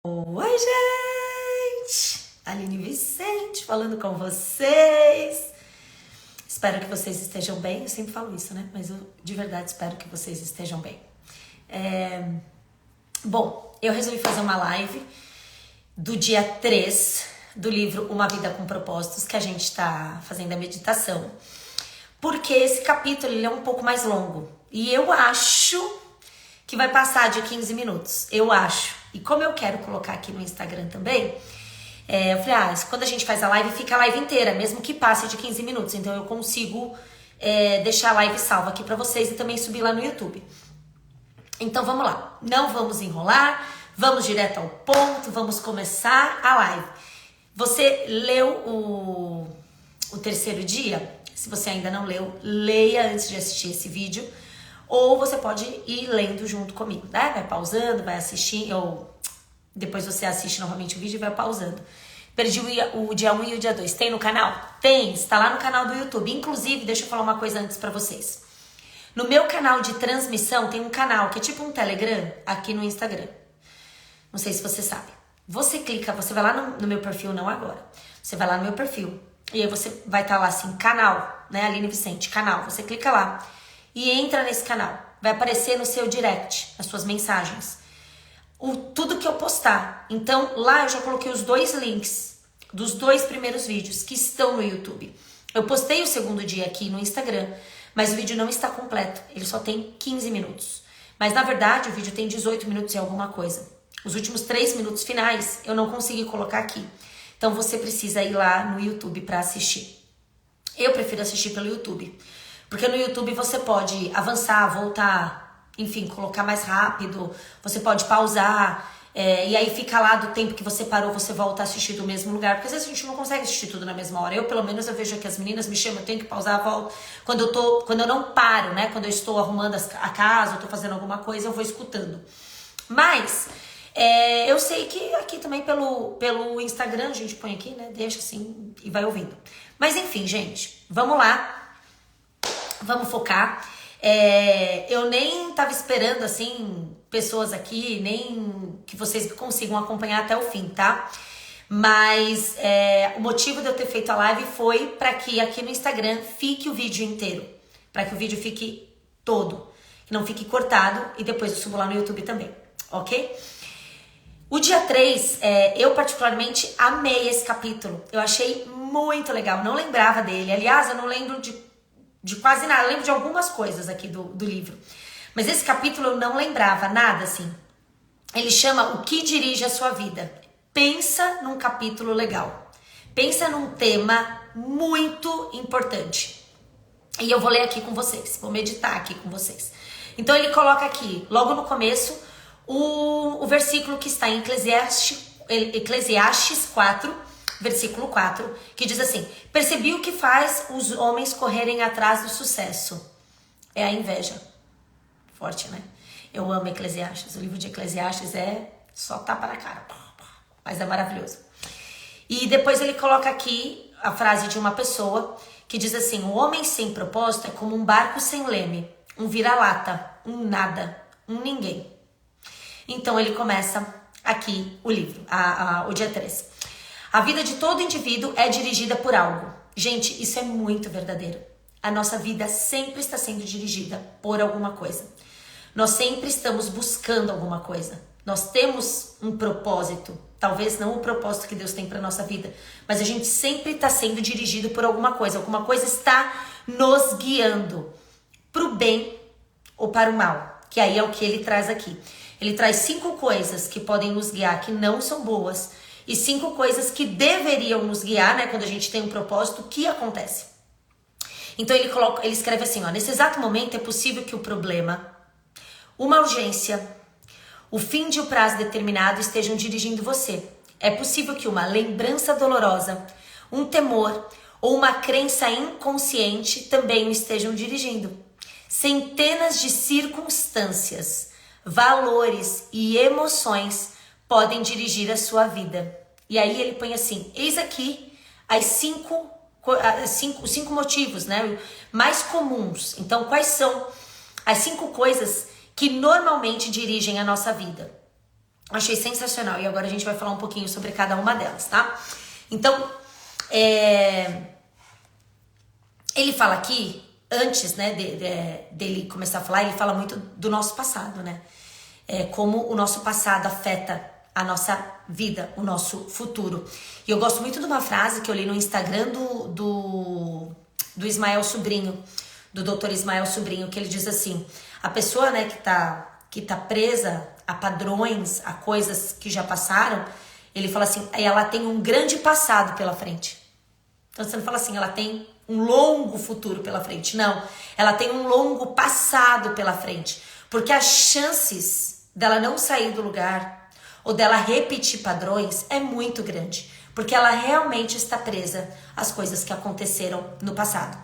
Oi, gente! Aline Vicente falando com vocês. Espero que vocês estejam bem. Eu sempre falo isso, né? Mas eu de verdade espero que vocês estejam bem. Bom, eu resolvi fazer uma live do dia 3 do livro Uma Vida com Propósitos, que a gente está fazendo a meditação. Porque esse capítulo ele é um pouco mais longo. E eu acho que vai passar de 15 minutos. Eu acho. E como eu quero colocar aqui no Instagram também, eu falei, quando a gente faz a live, fica a live inteira, mesmo que passe de 15 minutos. Então eu consigo deixar a live salva aqui pra vocês e também subir lá no YouTube. Então vamos lá. Não vamos enrolar, vamos direto ao ponto, vamos começar a live. Você leu o terceiro dia? Se você ainda não leu, leia antes de assistir esse vídeo. Ou você pode ir lendo junto comigo, né? Vai pausando, vai assistindo, ou depois você assiste novamente o vídeo e vai pausando. Perdi o dia 1 e o dia 2. Tem no canal? Tem, está lá no canal do YouTube. Inclusive, deixa eu falar uma coisa antes pra vocês. No meu canal de transmissão, tem um canal que é tipo um Telegram aqui no Instagram. Não sei se você sabe. Você clica, você vai lá no meu perfil, não agora. Você vai lá no meu perfil. E aí você vai estar lá assim, canal, né? Aline Vicente, canal. Você clica lá e entra nesse canal. Vai aparecer no seu direct, nas suas mensagens, tudo que eu postar. Então, lá eu já coloquei os 2 links dos 2 primeiros vídeos que estão no YouTube. Eu postei o segundo dia aqui no Instagram, mas o vídeo não está completo. Ele só tem 15 minutos. Mas, na verdade, o vídeo tem 18 minutos e alguma coisa. Os últimos 3 minutos finais eu não consegui colocar aqui. Então, você precisa ir lá no YouTube para assistir. Eu prefiro assistir pelo YouTube. Porque no YouTube você pode avançar, voltar, enfim, colocar mais rápido, você pode pausar, e aí fica lá do tempo que você parou, você volta a assistir do mesmo lugar, porque às vezes a gente não consegue assistir tudo na mesma hora. Eu, pelo menos, eu vejo que as meninas me chamam, eu tenho que pausar, volto. Quando eu não paro, né, quando eu estou arrumando a casa, eu estou fazendo alguma coisa, eu vou escutando. Mas, eu sei que aqui também pelo Instagram, a gente põe aqui, né, deixa assim e vai ouvindo. Mas enfim, gente, vamos lá. Vamos focar. Eu nem tava esperando, assim, pessoas aqui, nem que vocês consigam acompanhar até o fim, tá? Mas o motivo de eu ter feito a live foi para que aqui no Instagram fique o vídeo inteiro. Para que o vídeo fique todo. Que não fique cortado e depois eu subo lá no YouTube também, ok? O dia 3, eu particularmente amei esse capítulo. Eu achei muito legal. Não lembrava dele. Aliás, eu não lembro de quase nada, eu lembro de algumas coisas aqui do livro. Mas esse capítulo eu não lembrava nada, assim. Ele chama O que dirige a sua vida. Pensa num capítulo legal. Pensa num tema muito importante. E eu vou ler aqui com vocês, vou meditar aqui com vocês. Então ele coloca aqui, logo no começo, o versículo que está em Eclesiastes 4, versículo 4, que diz assim: percebi o que faz os homens correrem atrás do sucesso. É a inveja. Forte, né? Eu amo Eclesiastes. O livro de Eclesiastes é só tapa na cara. Mas é maravilhoso. E depois ele coloca aqui a frase de uma pessoa que diz assim: o homem sem propósito é como um barco sem leme, um vira-lata, um nada, um ninguém. Então ele começa aqui o livro, o dia 3. A vida de todo indivíduo é dirigida por algo. Gente, isso é muito verdadeiro. A nossa vida sempre está sendo dirigida por alguma coisa. Nós sempre estamos buscando alguma coisa. Nós temos um propósito. Talvez não o propósito que Deus tem para nossa vida, mas a gente sempre está sendo dirigido por alguma coisa. Alguma coisa está nos guiando para o bem ou para o mal. Que aí é o que ele traz aqui. Ele traz 5 coisas que podem nos guiar, que não são boas, e 5 coisas que deveriam nos guiar, né? Quando a gente tem um propósito, o que acontece? Então ele escreve assim, ó: nesse exato momento é possível que o problema, uma urgência, o fim de um prazo determinado estejam dirigindo você. É possível que uma lembrança dolorosa, um temor ou uma crença inconsciente também o estejam dirigindo. Centenas de circunstâncias, valores e emoções podem dirigir a sua vida. E aí ele põe assim: eis aqui os 5 motivos, né, mais comuns. Então, quais são as 5 coisas que normalmente dirigem a nossa vida? Achei sensacional. E agora a gente vai falar um pouquinho sobre cada uma delas, tá? Então, ele fala aqui, antes, né, dele começar a falar, ele fala muito do nosso passado, né? Como o nosso passado afeta a nossa vida, o nosso futuro. E eu gosto muito de uma frase que eu li no Instagram do Ismael Sobrinho, do Dr. Ismael Sobrinho, que ele diz assim: a pessoa, né, que tá presa a padrões, a coisas que já passaram, ele fala assim, ela tem um grande passado pela frente. Então você não fala assim, ela tem um longo futuro pela frente. Não, ela tem um longo passado pela frente. Porque as chances dela não sair do lugar ou dela repetir padrões é muito grande. Porque ela realmente está presa às coisas que aconteceram no passado.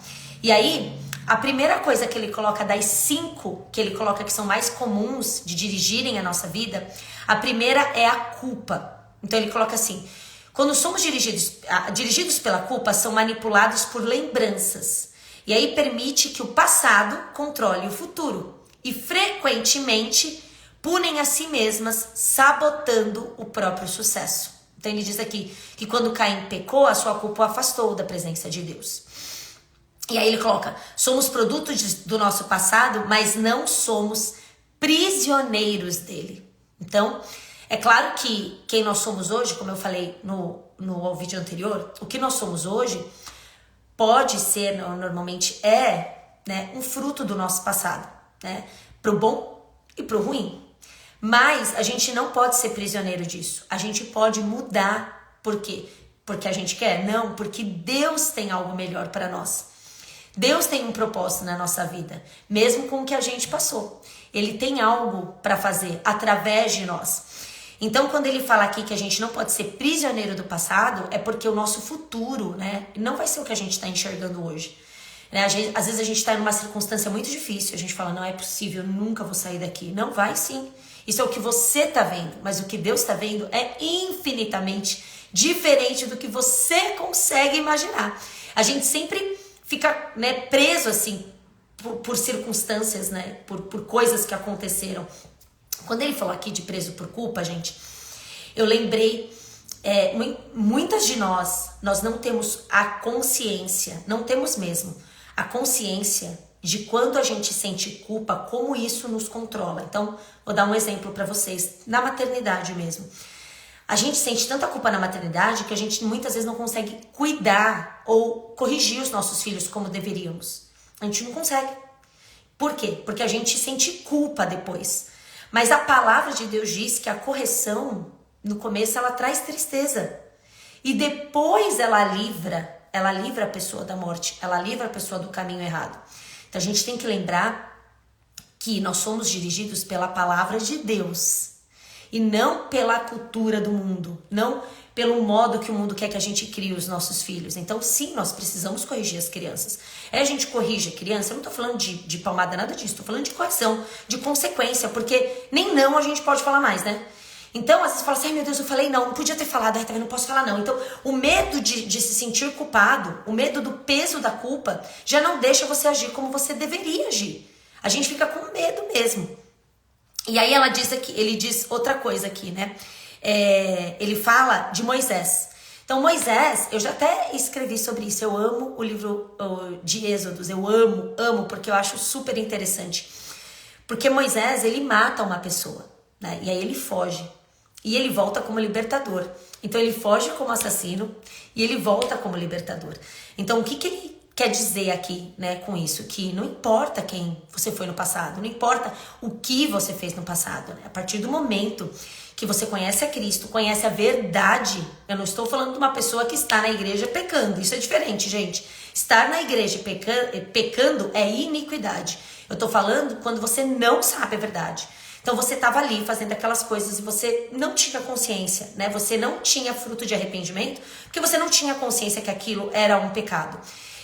E aí, a primeira coisa que ele coloca das 5 que ele coloca que são mais comuns de dirigirem a nossa vida, a primeira é a culpa. Então ele coloca assim: quando somos dirigidos pela culpa, são manipulados por lembranças. E aí permite que o passado controle o futuro. E frequentemente punem a si mesmas, sabotando o próprio sucesso. Então ele diz aqui que quando Caim pecou, a sua culpa o afastou da presença de Deus. E aí ele coloca, somos produtos do nosso passado, mas não somos prisioneiros dele. Então, é claro que quem nós somos hoje, como eu falei no vídeo anterior, o que nós somos hoje pode ser, normalmente né, um fruto do nosso passado, né? Pro bom e pro ruim. Mas a gente não pode ser prisioneiro disso. A gente pode mudar. Por quê? Porque a gente quer? Não, porque Deus tem algo melhor para nós. Deus tem um propósito na nossa vida, mesmo com o que a gente passou. Ele tem algo para fazer através de nós. Então, quando ele fala aqui que a gente não pode ser prisioneiro do passado, é porque o nosso futuro, né, não vai ser o que a gente está enxergando hoje. Né? Às vezes a gente está em uma circunstância muito difícil, a gente fala, não é possível, eu nunca vou sair daqui. Não vai sim. Isso é o que você está vendo, mas o que Deus está vendo é infinitamente diferente do que você consegue imaginar. A gente sempre fica, né, preso assim por circunstâncias, né, por coisas que aconteceram. Quando ele falou aqui de preso por culpa, gente, eu lembrei, muitas de nós não temos a consciência, não temos mesmo a consciência de quando a gente sente culpa, como isso nos controla. Então, vou dar um exemplo para vocês, na maternidade mesmo. A gente sente tanta culpa na maternidade que a gente muitas vezes não consegue cuidar ou corrigir os nossos filhos como deveríamos. A gente não consegue. Por quê? Porque a gente sente culpa depois. Mas a palavra de Deus diz que a correção, no começo, ela traz tristeza. E depois ela livra a pessoa da morte, ela livra a pessoa do caminho errado. Então a gente tem que lembrar que nós somos dirigidos pela palavra de Deus. E não pela cultura do mundo, não pelo modo que o mundo quer que a gente crie os nossos filhos. Então, sim, nós precisamos corrigir as crianças. A gente corrige a criança, eu não tô falando de palmada, nada disso, tô falando de correção, de consequência, porque nem não a gente pode falar mais, né? Então, às vezes fala assim, ai meu Deus, eu falei não podia ter falado, ai também não posso falar não. Então, o medo de se sentir culpado, o medo do peso da culpa, já não deixa você agir como você deveria agir. A gente fica com medo mesmo. E aí ele diz outra coisa aqui, né? Ele fala de Moisés. Então Moisés, eu já até escrevi sobre isso, eu amo o livro de Êxodos, eu amo porque eu acho super interessante. Porque Moisés, ele mata uma pessoa, né? E aí ele foge. E ele volta como libertador. Então ele foge como assassino e ele volta como libertador. Então o que ele quer dizer aqui, né, com isso? Que não importa quem você foi no passado, não importa o que você fez no passado, né? A partir do momento que você conhece a Cristo, conhece a verdade, eu não estou falando de uma pessoa que está na igreja pecando, isso é diferente, gente. Estar na igreja pecando é iniquidade. Eu estou falando quando você não sabe a verdade. Então você estava ali fazendo aquelas coisas e você não tinha consciência, né? Você não tinha fruto de arrependimento, porque você não tinha consciência que aquilo era um pecado.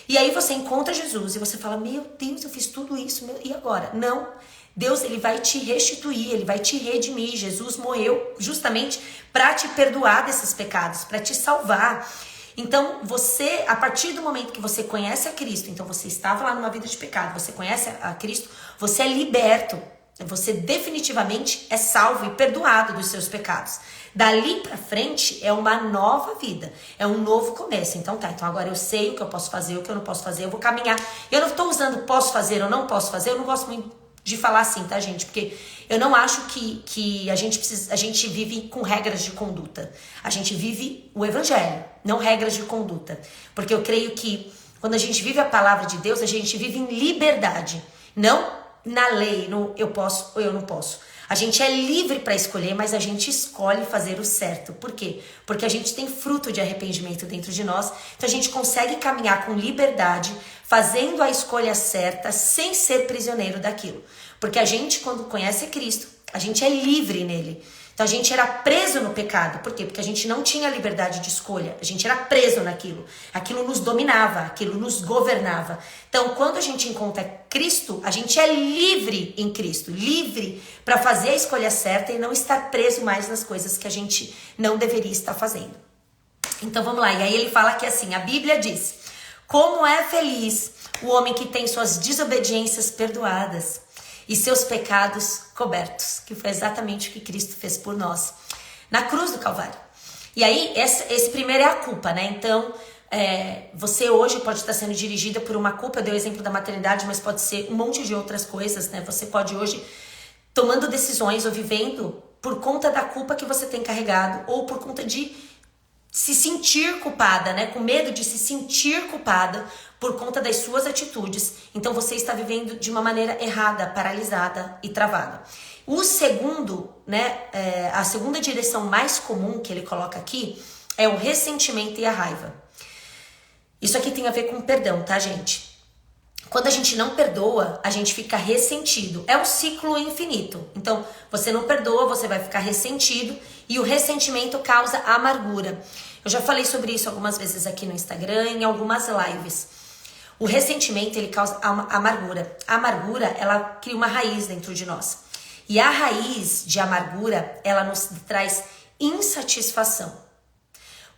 E aí você encontra Jesus e você fala, meu Deus, eu fiz tudo isso, e agora? Não, Deus, ele vai te restituir, ele vai te redimir. Jesus morreu justamente para te perdoar desses pecados, para te salvar. Então você, a partir do momento que você conhece a Cristo, então você estava lá numa vida de pecado, você conhece a Cristo, você é liberto. Você definitivamente é salvo e perdoado dos seus pecados. Dali pra frente é uma nova vida, é um novo começo. Então agora eu sei o que eu posso fazer, o que eu não posso fazer, eu vou caminhar. Eu não tô usando posso fazer ou não posso fazer, eu não gosto muito de falar assim, tá, gente? Porque eu não acho que a gente vive com regras de conduta. A gente vive o evangelho, não regras de conduta. Porque eu creio que quando a gente vive a palavra de Deus, a gente vive em liberdade, não na lei, no eu posso ou eu não posso. A gente é livre para escolher, mas a gente escolhe fazer o certo. Por quê? Porque a gente tem fruto de arrependimento dentro de nós. Então a gente consegue caminhar com liberdade, fazendo a escolha certa, sem ser prisioneiro daquilo. Porque a gente, quando conhece Cristo, a gente é livre nele. Então a gente era preso no pecado. Por quê? Porque a gente não tinha liberdade de escolha. A gente era preso naquilo. Aquilo nos dominava, aquilo nos governava. Então quando a gente encontra Cristo, a gente é livre em Cristo. Livre para fazer a escolha certa e não estar preso mais nas coisas que a gente não deveria estar fazendo. Então vamos lá. E aí ele fala que assim, a Bíblia diz: como é feliz o homem que tem suas desobediências perdoadas e seus pecados cobertos, que foi exatamente o que Cristo fez por nós na cruz do Calvário. E aí, esse primeiro é a culpa, né? Então, você hoje pode estar sendo dirigida por uma culpa. Eu dei o exemplo da maternidade, mas pode ser um monte de outras coisas, né? Você pode hoje, tomando decisões ou vivendo por conta da culpa que você tem carregado, ou por conta de se sentir culpada, né? Com medo de se sentir culpada por conta das suas atitudes. Então você está vivendo de uma maneira errada, paralisada e travada. O segundo, né? A segunda direção mais comum que ele coloca aqui é o ressentimento e a raiva. Isso aqui tem a ver com perdão, tá, gente? Quando a gente não perdoa, a gente fica ressentido. É um ciclo infinito. Então, você não perdoa, você vai ficar ressentido e o ressentimento causa amargura. Eu já falei sobre isso algumas vezes aqui no Instagram, em algumas lives. O ressentimento, ele causa amargura. A amargura, ela cria uma raiz dentro de nós. E a raiz de amargura, ela nos traz insatisfação.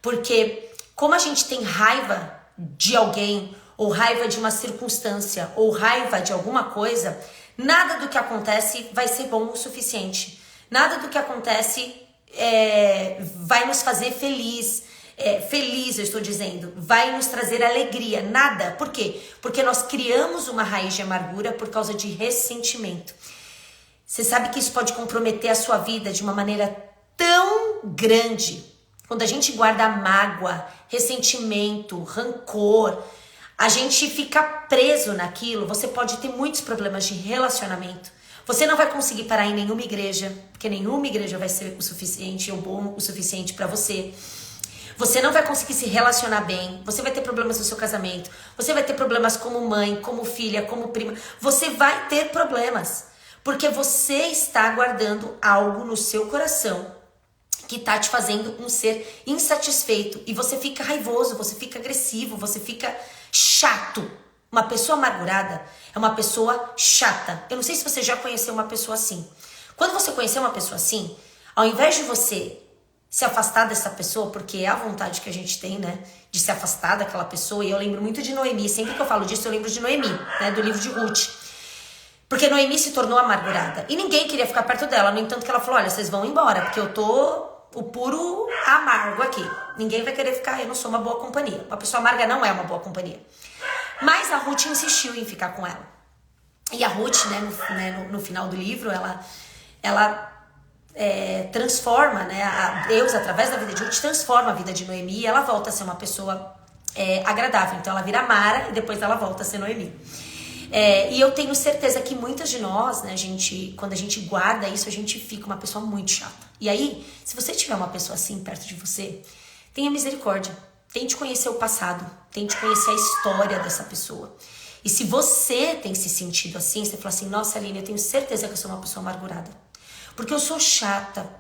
Porque como a gente tem raiva de alguém, ou raiva de uma circunstância, ou raiva de alguma coisa, nada do que acontece vai ser bom o suficiente. Nada do que acontece vai nos fazer feliz. Feliz, eu estou dizendo, vai nos trazer alegria, nada. Por quê? Porque nós criamos uma raiz de amargura por causa de ressentimento. Você sabe que isso pode comprometer a sua vida de uma maneira tão grande. Quando a gente guarda mágoa, ressentimento, rancor, a gente fica preso naquilo. Você pode ter muitos problemas de relacionamento. Você não vai conseguir parar em nenhuma igreja, porque nenhuma igreja vai ser o suficiente ou bom o suficiente para você. Você não vai conseguir se relacionar bem, você vai ter problemas no seu casamento, você vai ter problemas como mãe, como filha, como prima. Você vai ter problemas, porque você está guardando algo no seu coração que está te fazendo um ser insatisfeito. E você fica raivoso, você fica agressivo, você fica chato. Uma pessoa amargurada é uma pessoa chata. Eu não sei se você já conheceu uma pessoa assim. Quando você conhecer uma pessoa assim, ao invés de você se afastar dessa pessoa, porque é a vontade que a gente tem, né, de se afastar daquela pessoa. E eu lembro muito de Noemi, sempre que eu falo disso eu lembro de Noemi, né, do livro de Ruth. Porque Noemi se tornou amargurada e ninguém queria ficar perto dela. No entanto que ela falou, olha, vocês vão embora, porque eu tô o puro amargo aqui. Ninguém vai querer ficar, eu não sou uma boa companhia. Uma pessoa amarga não é uma boa companhia. Mas a Ruth insistiu em ficar com ela. E a Ruth, né, no final do livro, ela transforma, né, Deus, através da vida de Ruth, transforma a vida de Noemi e ela volta a ser uma pessoa agradável. Então ela vira Mara e depois ela volta a ser Noemi. E eu tenho certeza que muitas de nós, né, quando a gente guarda isso, a gente fica uma pessoa muito chata. E aí, se você tiver uma pessoa assim perto de você, tenha misericórdia. Tente conhecer o passado, tente conhecer a história dessa pessoa. E se você tem se sentido assim, você fala assim, nossa, Aline, eu tenho certeza que eu sou uma pessoa amargurada. Porque eu sou chata,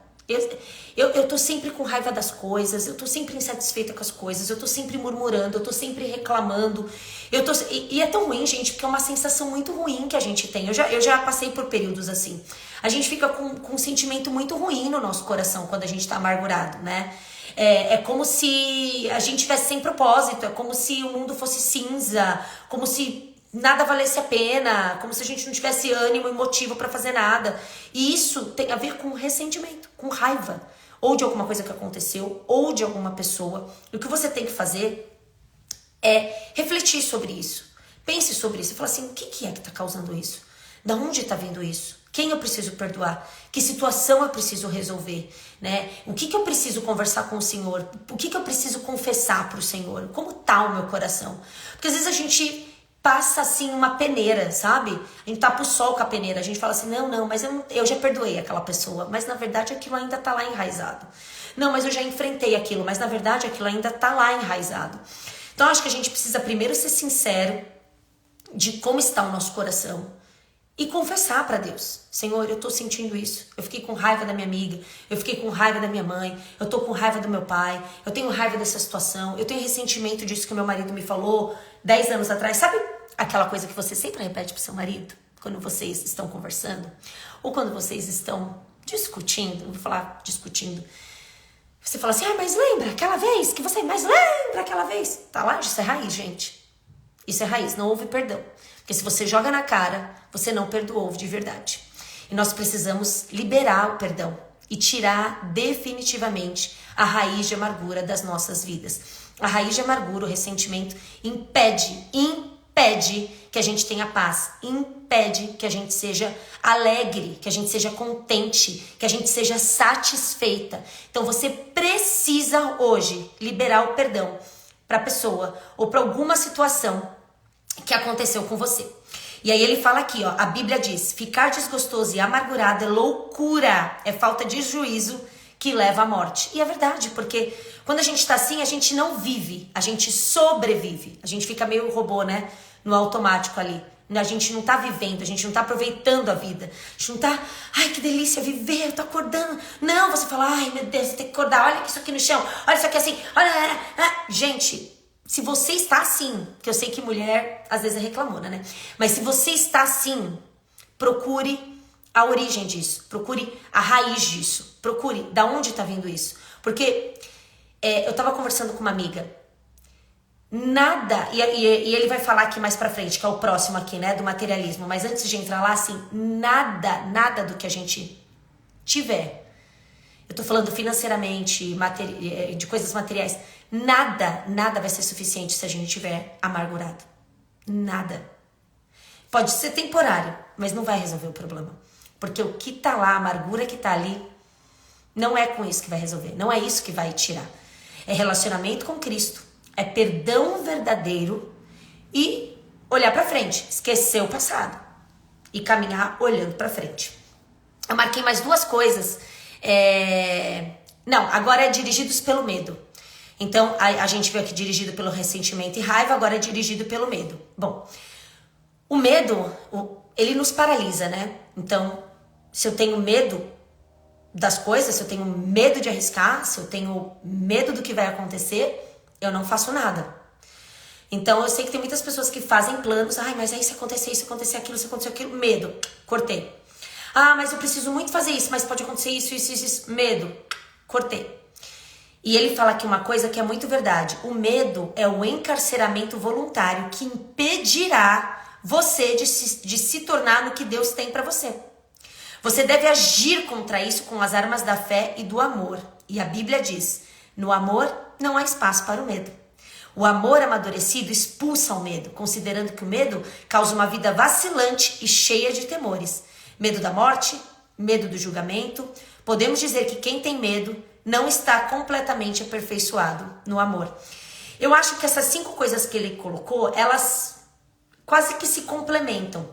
eu tô sempre com raiva das coisas, eu tô sempre insatisfeita com as coisas, eu tô sempre murmurando, eu tô sempre reclamando. E é tão ruim, gente, porque é uma sensação muito ruim que a gente tem. Eu já passei por períodos assim. A gente fica com um sentimento muito ruim no nosso coração quando a gente tá amargurado, né? É como se a gente tivesse sem propósito, é como se o mundo fosse cinza, como se nada valesse a pena, como se a gente não tivesse ânimo e motivo para fazer nada. E isso tem a ver com ressentimento, com raiva, ou de alguma coisa que aconteceu, ou de alguma pessoa. E o que você tem que fazer é refletir sobre isso. Pense sobre isso e fala assim, o que é que está causando isso? Da onde está vindo isso? Quem eu preciso perdoar? Que situação eu preciso resolver? Né? O que eu preciso conversar com o Senhor? O que eu preciso confessar para o Senhor? Como está o meu coração? Porque às vezes a gente passa assim uma peneira, sabe? A gente tapa o sol com a peneira. A gente fala assim, não, mas eu já perdoei aquela pessoa. Mas na verdade aquilo ainda tá lá enraizado. Não, mas eu já enfrentei aquilo. Mas na verdade aquilo ainda tá lá enraizado. Então acho que a gente precisa primeiro ser sincero de como está o nosso coração. E confessar para Deus. Senhor, eu tô sentindo isso. Eu fiquei com raiva da minha amiga. Eu fiquei com raiva da minha mãe. Eu tô com raiva do meu pai. Eu tenho raiva dessa situação. Eu tenho ressentimento disso que o meu marido me falou 10 anos atrás. Sabe aquela coisa que você sempre repete pro seu marido? Quando vocês estão conversando? Ou quando vocês estão discutindo? Vou falar discutindo. Você fala assim, mas lembra aquela vez que você... Mas lembra aquela vez? Tá lá? Isso é raiz, gente. Isso é raiz. Não houve perdão. Porque se você joga na cara, você não perdoou de verdade. E nós precisamos liberar o perdão e tirar definitivamente a raiz de amargura das nossas vidas. A raiz de amargura, o ressentimento, impede que a gente tenha paz, impede que a gente seja alegre, que a gente seja contente, que a gente seja satisfeita. Então você precisa hoje liberar o perdão para a pessoa ou para alguma situação que aconteceu com você. E aí ele fala aqui, ó, a Bíblia diz, ficar desgostoso e amargurado é loucura, é falta de juízo que leva à morte. E é verdade, porque quando a gente tá assim, a gente não vive, a gente sobrevive. A gente fica meio robô, né, no automático ali. A gente não tá vivendo, a gente não tá aproveitando a vida. A gente não tá, ai que delícia viver, eu tô acordando. Não, você fala, ai meu Deus, você tem que acordar, olha isso aqui no chão, olha isso aqui assim, olha. Gente, se você está assim, que eu sei que mulher às vezes é reclamona, né? Mas se você está assim, procure a origem disso, procure a raiz disso, procure da onde está vindo isso. Porque eu tava conversando com uma amiga, nada, e ele vai falar aqui mais pra frente, que é o próximo aqui, né, do materialismo, mas antes de entrar lá, assim, nada do que a gente tiver, eu tô falando financeiramente, de coisas materiais, nada vai ser suficiente se a gente estiver amargurado. Nada. Pode ser temporário, mas não vai resolver o problema. Porque o que tá lá, a amargura que tá ali, não é com isso que vai resolver. Não é isso que vai tirar. É relacionamento com Cristo. É perdão verdadeiro e olhar pra frente. Esquecer o passado. E caminhar olhando pra frente. Eu marquei mais duas coisas. Não, agora é dirigidos pelo medo. Então, a gente viu aqui dirigido pelo ressentimento e raiva, agora é dirigido pelo medo. Bom, o medo, ele nos paralisa, né? Então, se eu tenho medo das coisas, se eu tenho medo de arriscar, se eu tenho medo do que vai acontecer, eu não faço nada. Então, eu sei que tem muitas pessoas que fazem planos, mas aí se acontecer isso, acontecer aquilo, se acontecer aquilo, medo, cortei. Mas eu preciso muito fazer isso, mas pode acontecer isso, medo, cortei. E ele fala aqui uma coisa que é muito verdade. O medo é o encarceramento voluntário que impedirá você de se tornar no que Deus tem para você. Você deve agir contra isso com as armas da fé e do amor. E a Bíblia diz, no amor não há espaço para o medo. O amor amadurecido expulsa o medo, considerando que o medo causa uma vida vacilante e cheia de temores. Medo da morte, medo do julgamento. Podemos dizer que quem tem medo não está completamente aperfeiçoado no amor. Eu acho que essas 5 coisas que ele colocou, elas quase que se complementam.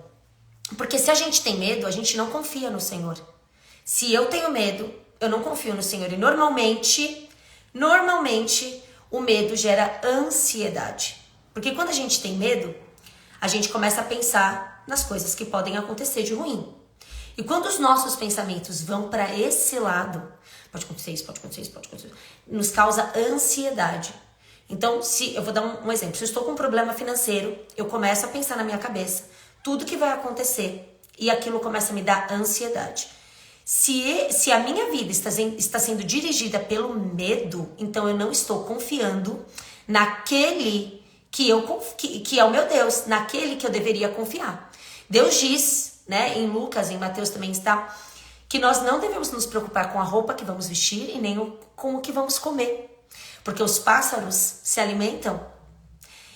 Porque se a gente tem medo, a gente não confia no Senhor. Se eu tenho medo, eu não confio no Senhor. E normalmente, o medo gera ansiedade. Porque quando a gente tem medo, a gente começa a pensar nas coisas que podem acontecer de ruim. E quando os nossos pensamentos vão para esse lado, pode acontecer isso, nos causa ansiedade. Então, eu vou dar um exemplo. Se eu estou com um problema financeiro, eu começo a pensar na minha cabeça tudo que vai acontecer e aquilo começa a me dar ansiedade. Se a minha vida está sendo dirigida pelo medo, então eu não estou confiando naquele que é o meu Deus, naquele que eu deveria confiar. Deus diz, né, em Lucas, em Mateus também está, que nós não devemos nos preocupar com a roupa que vamos vestir e nem com o que vamos comer. Porque os pássaros se alimentam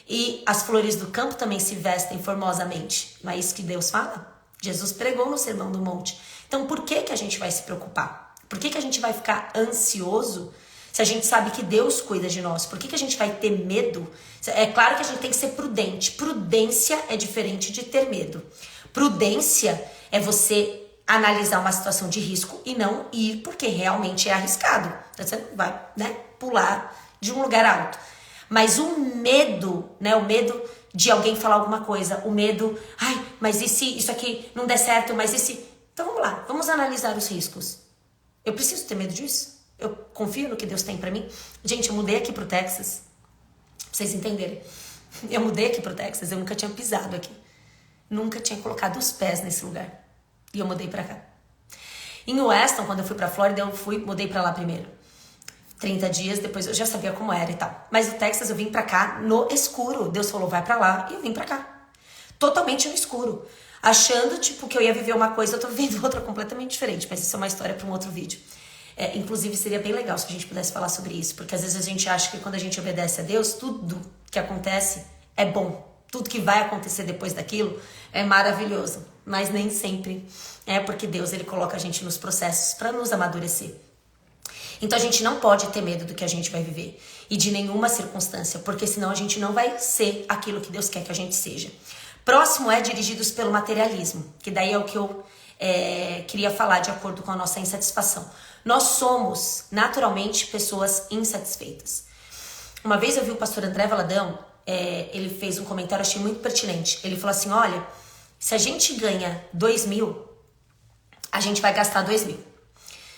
e as flores do campo também se vestem formosamente. Não é isso que Deus fala? Jesus pregou no Sermão do Monte. Então por que a gente vai se preocupar? Por que a gente vai ficar ansioso se a gente sabe que Deus cuida de nós? Por que a gente vai ter medo? É claro que a gente tem que ser prudente. Prudência é diferente de ter medo. Prudência é você analisar uma situação de risco e não ir porque realmente é arriscado. Você não vai, né, pular de um lugar alto. Mas o medo, né, o medo de alguém falar alguma coisa, o medo, ai, mas e se isso aqui não der certo, mas e se... Então vamos lá, vamos analisar os riscos. Eu preciso ter medo disso? Eu confio no que Deus tem pra mim? Gente, eu mudei aqui pro Texas, pra vocês entenderem. Eu mudei aqui pro Texas, eu nunca tinha pisado aqui. Nunca tinha colocado os pés nesse lugar. E eu mudei pra cá. Em Weston, quando eu fui pra Flórida, mudei pra lá primeiro. 30 dias, depois eu já sabia como era e tal. Mas no Texas eu vim pra cá no escuro. Deus falou, vai pra lá, e eu vim pra cá. Totalmente no escuro. Achando, tipo, que eu ia viver uma coisa, eu tô vivendo outra completamente diferente. Mas isso é uma história pra um outro vídeo. Inclusive, seria bem legal se a gente pudesse falar sobre isso. Porque às vezes a gente acha que quando a gente obedece a Deus, tudo que acontece é bom. Tudo que vai acontecer depois daquilo é maravilhoso. Mas nem sempre é porque Deus, ele coloca a gente nos processos pra nos amadurecer. Então a gente não pode ter medo do que a gente vai viver e de nenhuma circunstância, porque senão a gente não vai ser aquilo que Deus quer que a gente seja. Próximo é dirigidos pelo materialismo, que daí é o que eu queria falar de acordo com a nossa insatisfação. Nós somos naturalmente pessoas insatisfeitas. Uma vez eu vi o pastor André Valadão, ele fez um comentário, achei muito pertinente. Ele falou assim, olha, se a gente ganha 2.000, a gente vai gastar 2.000.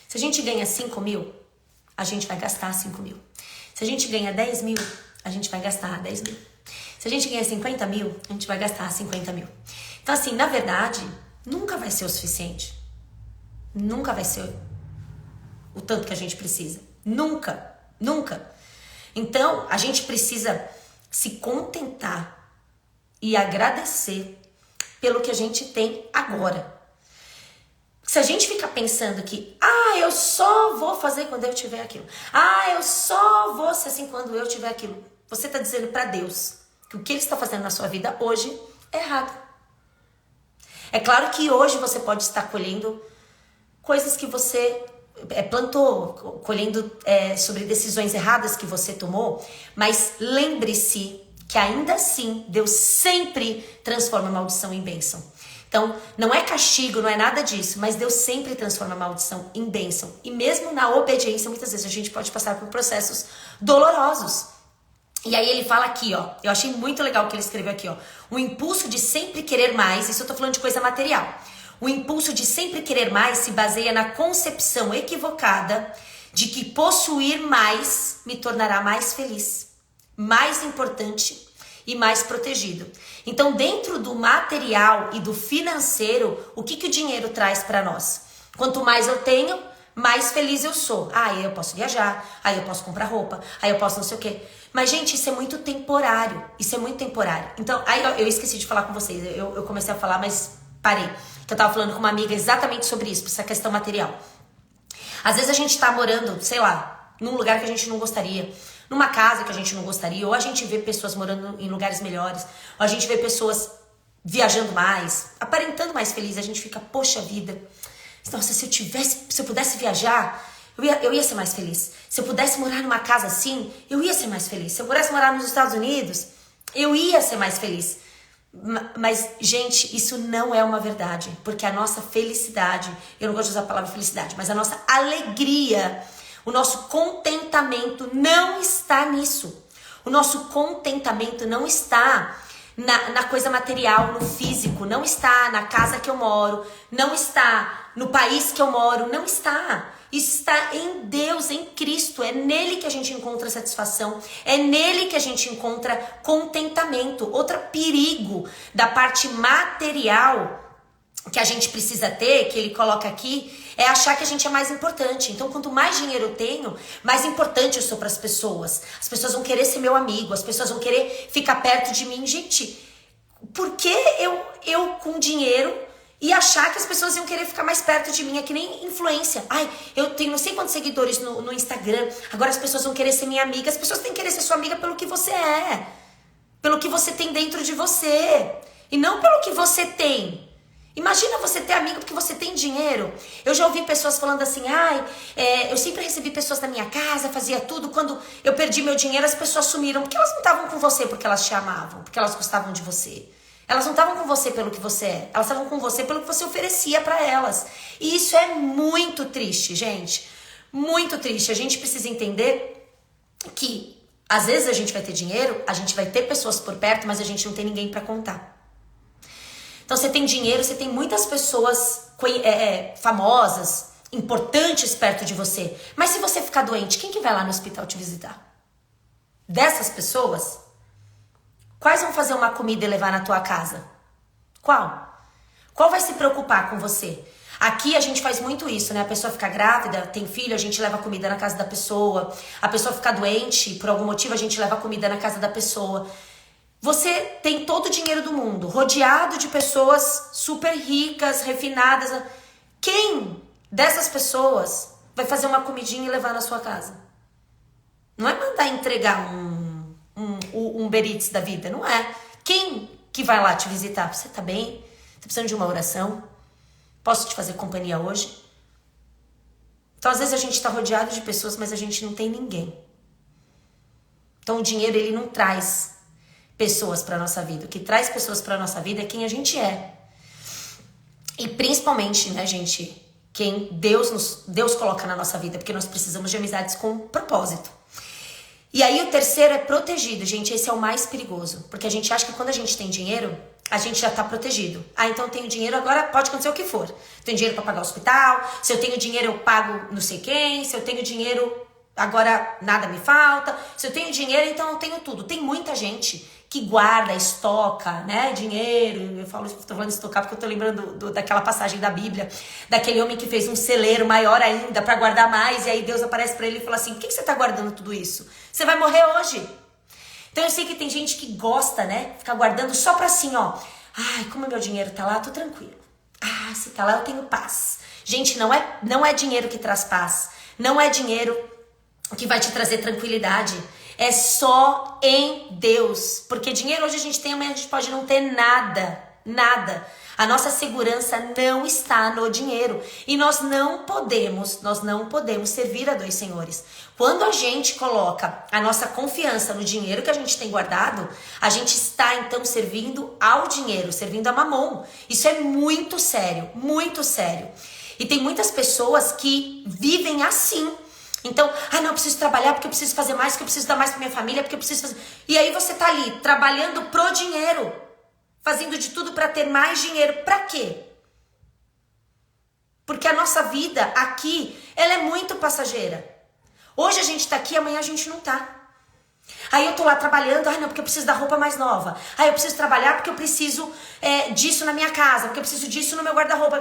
Se a gente ganha 5.000, a gente vai gastar 5.000. Se a gente ganha 10.000, a gente vai gastar 10.000. Se a gente ganha 50.000, a gente vai gastar 50.000. Então, assim, na verdade, nunca vai ser o suficiente. Nunca vai ser o tanto que a gente precisa. Nunca, nunca. Então, a gente precisa se contentar e agradecer pelo que a gente tem agora. Se a gente fica pensando que, eu só vou fazer quando eu tiver aquilo. Eu só vou ser assim quando eu tiver aquilo. Você está dizendo para Deus que o que Ele está fazendo na sua vida hoje é errado. É claro que hoje você pode estar colhendo coisas que você plantou, colhendo sobre decisões erradas que você tomou, mas lembre-se que ainda assim Deus sempre transforma a maldição em bênção. Então, não é castigo, não é nada disso, mas Deus sempre transforma a maldição em bênção. E mesmo na obediência, muitas vezes a gente pode passar por processos dolorosos. E aí ele fala aqui, ó, eu achei muito legal o que ele escreveu aqui, ó. O impulso de sempre querer mais, isso eu tô falando de coisa material. O impulso de sempre querer mais se baseia na concepção equivocada de que possuir mais me tornará mais feliz, mais importante e mais protegido. Então, dentro do material e do financeiro, o que o dinheiro traz para nós? Quanto mais eu tenho, mais feliz eu sou. Aí eu posso viajar, aí eu posso comprar roupa, aí eu posso não sei o quê. Mas, gente, isso é muito temporário. Isso é muito temporário. Então, aí eu esqueci de falar com vocês. Eu comecei a falar, mas parei. Eu tava falando com uma amiga exatamente sobre isso, essa questão material. Às vezes a gente tá morando, sei lá, num lugar que a gente não gostaria, numa casa que a gente não gostaria, ou a gente vê pessoas morando em lugares melhores, ou a gente vê pessoas viajando mais, aparentando mais feliz, a gente fica, poxa vida, nossa, se eu pudesse viajar, eu ia ser mais feliz. Se eu pudesse morar numa casa assim, eu ia ser mais feliz. Se eu pudesse morar nos Estados Unidos, eu ia ser mais feliz. Mas, gente, isso não é uma verdade, porque a nossa felicidade, eu não gosto de usar a palavra felicidade, mas a nossa alegria, o nosso contentamento não está nisso. O nosso contentamento não está na coisa material, no físico, não está na casa que eu moro, não está no país que eu moro, não está. Isso está em Deus, em Cristo. É nele que a gente encontra satisfação, é nele que a gente encontra contentamento. Outro perigo da parte material que a gente precisa ter, que ele coloca aqui, É achar que a gente é mais importante. Então, quanto mais dinheiro eu tenho, mais importante eu sou para as pessoas. As pessoas vão querer ser meu amigo, as pessoas vão querer ficar perto de mim. Gente, por que eu com dinheiro e achar que as pessoas iam querer ficar mais perto de mim? É que nem influência. Ai, eu tenho não sei quantos seguidores no Instagram, agora as pessoas vão querer ser minha amiga. As pessoas têm que querer ser sua amiga pelo que você é, pelo que você tem dentro de você, e não pelo que você tem. Imagina você ter amigo porque você tem dinheiro. Eu já ouvi pessoas falando assim, eu sempre recebi pessoas na minha casa, fazia tudo. Quando eu perdi meu dinheiro, as pessoas sumiram. Porque elas não estavam com você porque elas te amavam, porque elas gostavam de você. Elas não estavam com você pelo que você é. Elas estavam com você pelo que você oferecia pra elas. E isso é muito triste, gente. Muito triste. A gente precisa entender que às vezes a gente vai ter dinheiro, a gente vai ter pessoas por perto, mas a gente não tem ninguém pra contar. Então você tem dinheiro, você tem muitas pessoas famosas, importantes perto de você. Mas se você ficar doente, quem que vai lá no hospital te visitar? Dessas pessoas, quais vão fazer uma comida e levar na tua casa? Qual? Qual vai se preocupar com você? Aqui a gente faz muito isso, né? A pessoa fica grávida, tem filho, a gente leva comida na casa da pessoa. A pessoa fica doente, por algum motivo a gente leva comida na casa da pessoa. Você tem todo o dinheiro do mundo, rodeado de pessoas super ricas, refinadas. Quem dessas pessoas vai fazer uma comidinha e levar na sua casa? Não é mandar entregar um Uber Eats da vida, não é. Quem que vai lá te visitar? Você tá bem? Tá precisando de uma oração? Posso te fazer companhia hoje? Então, às vezes a gente tá rodeado de pessoas, mas a gente não tem ninguém. Então, o dinheiro, ele não traz pessoas para nossa vida. O que traz pessoas para nossa vida é quem a gente é. E principalmente, né, gente, quem Deus coloca na nossa vida, porque nós precisamos de amizades com propósito. E aí o terceiro é protegido, gente, esse é o mais perigoso, porque a gente acha que quando a gente tem dinheiro, a gente já tá protegido. Então eu tenho dinheiro, agora pode acontecer o que for. Tenho dinheiro para pagar o hospital, se eu tenho dinheiro eu pago não sei quem, se eu tenho dinheiro agora nada me falta, se eu tenho dinheiro então eu tenho tudo. Tem muita gente que guarda, estoca, né, dinheiro. Eu tô falando estocar porque eu tô lembrando daquela passagem da Bíblia, daquele homem que fez um celeiro maior ainda para guardar mais, e aí Deus aparece para ele e fala assim, por que você tá guardando tudo isso? Você vai morrer hoje. Então eu sei que tem gente que gosta, né, ficar guardando só pra assim, ó, ai, como meu dinheiro tá lá, tô tranquilo. Ah, se tá lá eu tenho paz. Gente, não é dinheiro que traz paz, não é dinheiro que vai te trazer tranquilidade. É só em Deus. Porque dinheiro hoje a gente tem, amanhã a gente pode não ter nada. Nada. A nossa segurança não está no dinheiro. E nós não podemos servir a dois senhores. Quando a gente coloca a nossa confiança no dinheiro que a gente tem guardado, a gente está então servindo ao dinheiro, servindo a mamon. Isso é muito sério, muito sério. E tem muitas pessoas que vivem assim. Então, não, eu preciso trabalhar porque eu preciso fazer mais, porque eu preciso dar mais pra minha família, porque eu preciso fazer... E aí você tá ali, trabalhando pro dinheiro, fazendo de tudo pra ter mais dinheiro. Pra quê? Porque a nossa vida aqui, ela é muito passageira. Hoje a gente tá aqui, amanhã a gente não tá. Aí eu tô lá trabalhando, não, porque eu preciso da roupa mais nova. Eu preciso trabalhar porque eu preciso disso na minha casa, porque eu preciso disso no meu guarda-roupa.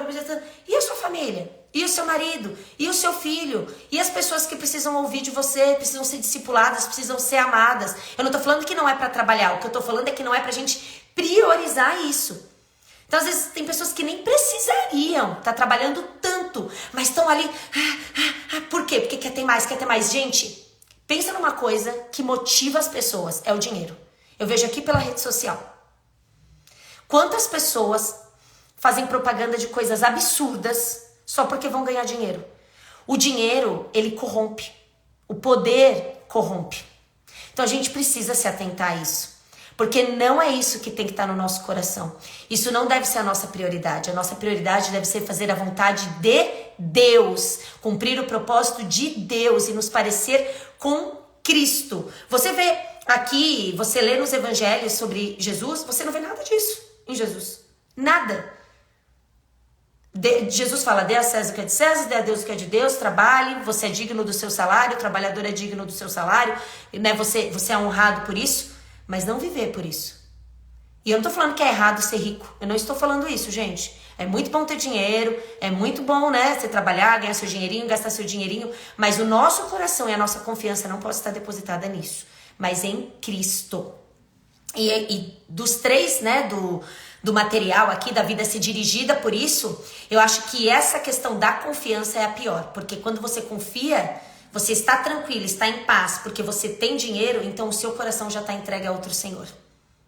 E a sua família? E o seu marido? E o seu filho? E as pessoas que precisam ouvir de você, precisam ser discipuladas, precisam ser amadas? Eu não tô falando que não é pra trabalhar, o que eu tô falando é que não é pra gente priorizar isso. Então, às vezes, tem pessoas que nem precisariam estar trabalhando tanto, mas estão ali, por quê? Porque quer ter mais, quer ter mais. Gente, pensa numa coisa que motiva as pessoas, é o dinheiro. Eu vejo aqui pela rede social. Quantas pessoas fazem propaganda de coisas absurdas só porque vão ganhar dinheiro? O dinheiro, ele corrompe. O poder corrompe. Então a gente precisa se atentar a isso. Porque não é isso que tem que estar no nosso coração. Isso não deve ser a nossa prioridade. A nossa prioridade deve ser fazer a vontade de Deus. Cumprir o propósito de Deus e nos parecer com Cristo. Você vê aqui, você lê nos evangelhos sobre Jesus, você não vê nada disso em Jesus. Nada. Jesus fala, dê a César o que é de César, dê a Deus o que é de Deus, trabalhe, você é digno do seu salário, o trabalhador é digno do seu salário, né? Você é honrado por isso, mas não viver por isso. E eu não tô falando que é errado ser rico. Eu não estou falando isso, gente. É muito bom ter dinheiro, é muito bom, né? Você trabalhar, ganhar seu dinheirinho, gastar seu dinheirinho. Mas o nosso coração e a nossa confiança não pode estar depositada nisso. Mas em Cristo. E dos três, né, do material aqui, da vida ser dirigida por isso, eu acho que essa questão da confiança é a pior. Porque quando você confia, você está tranquilo, está em paz, porque você tem dinheiro, então o seu coração já está entregue a outro Senhor.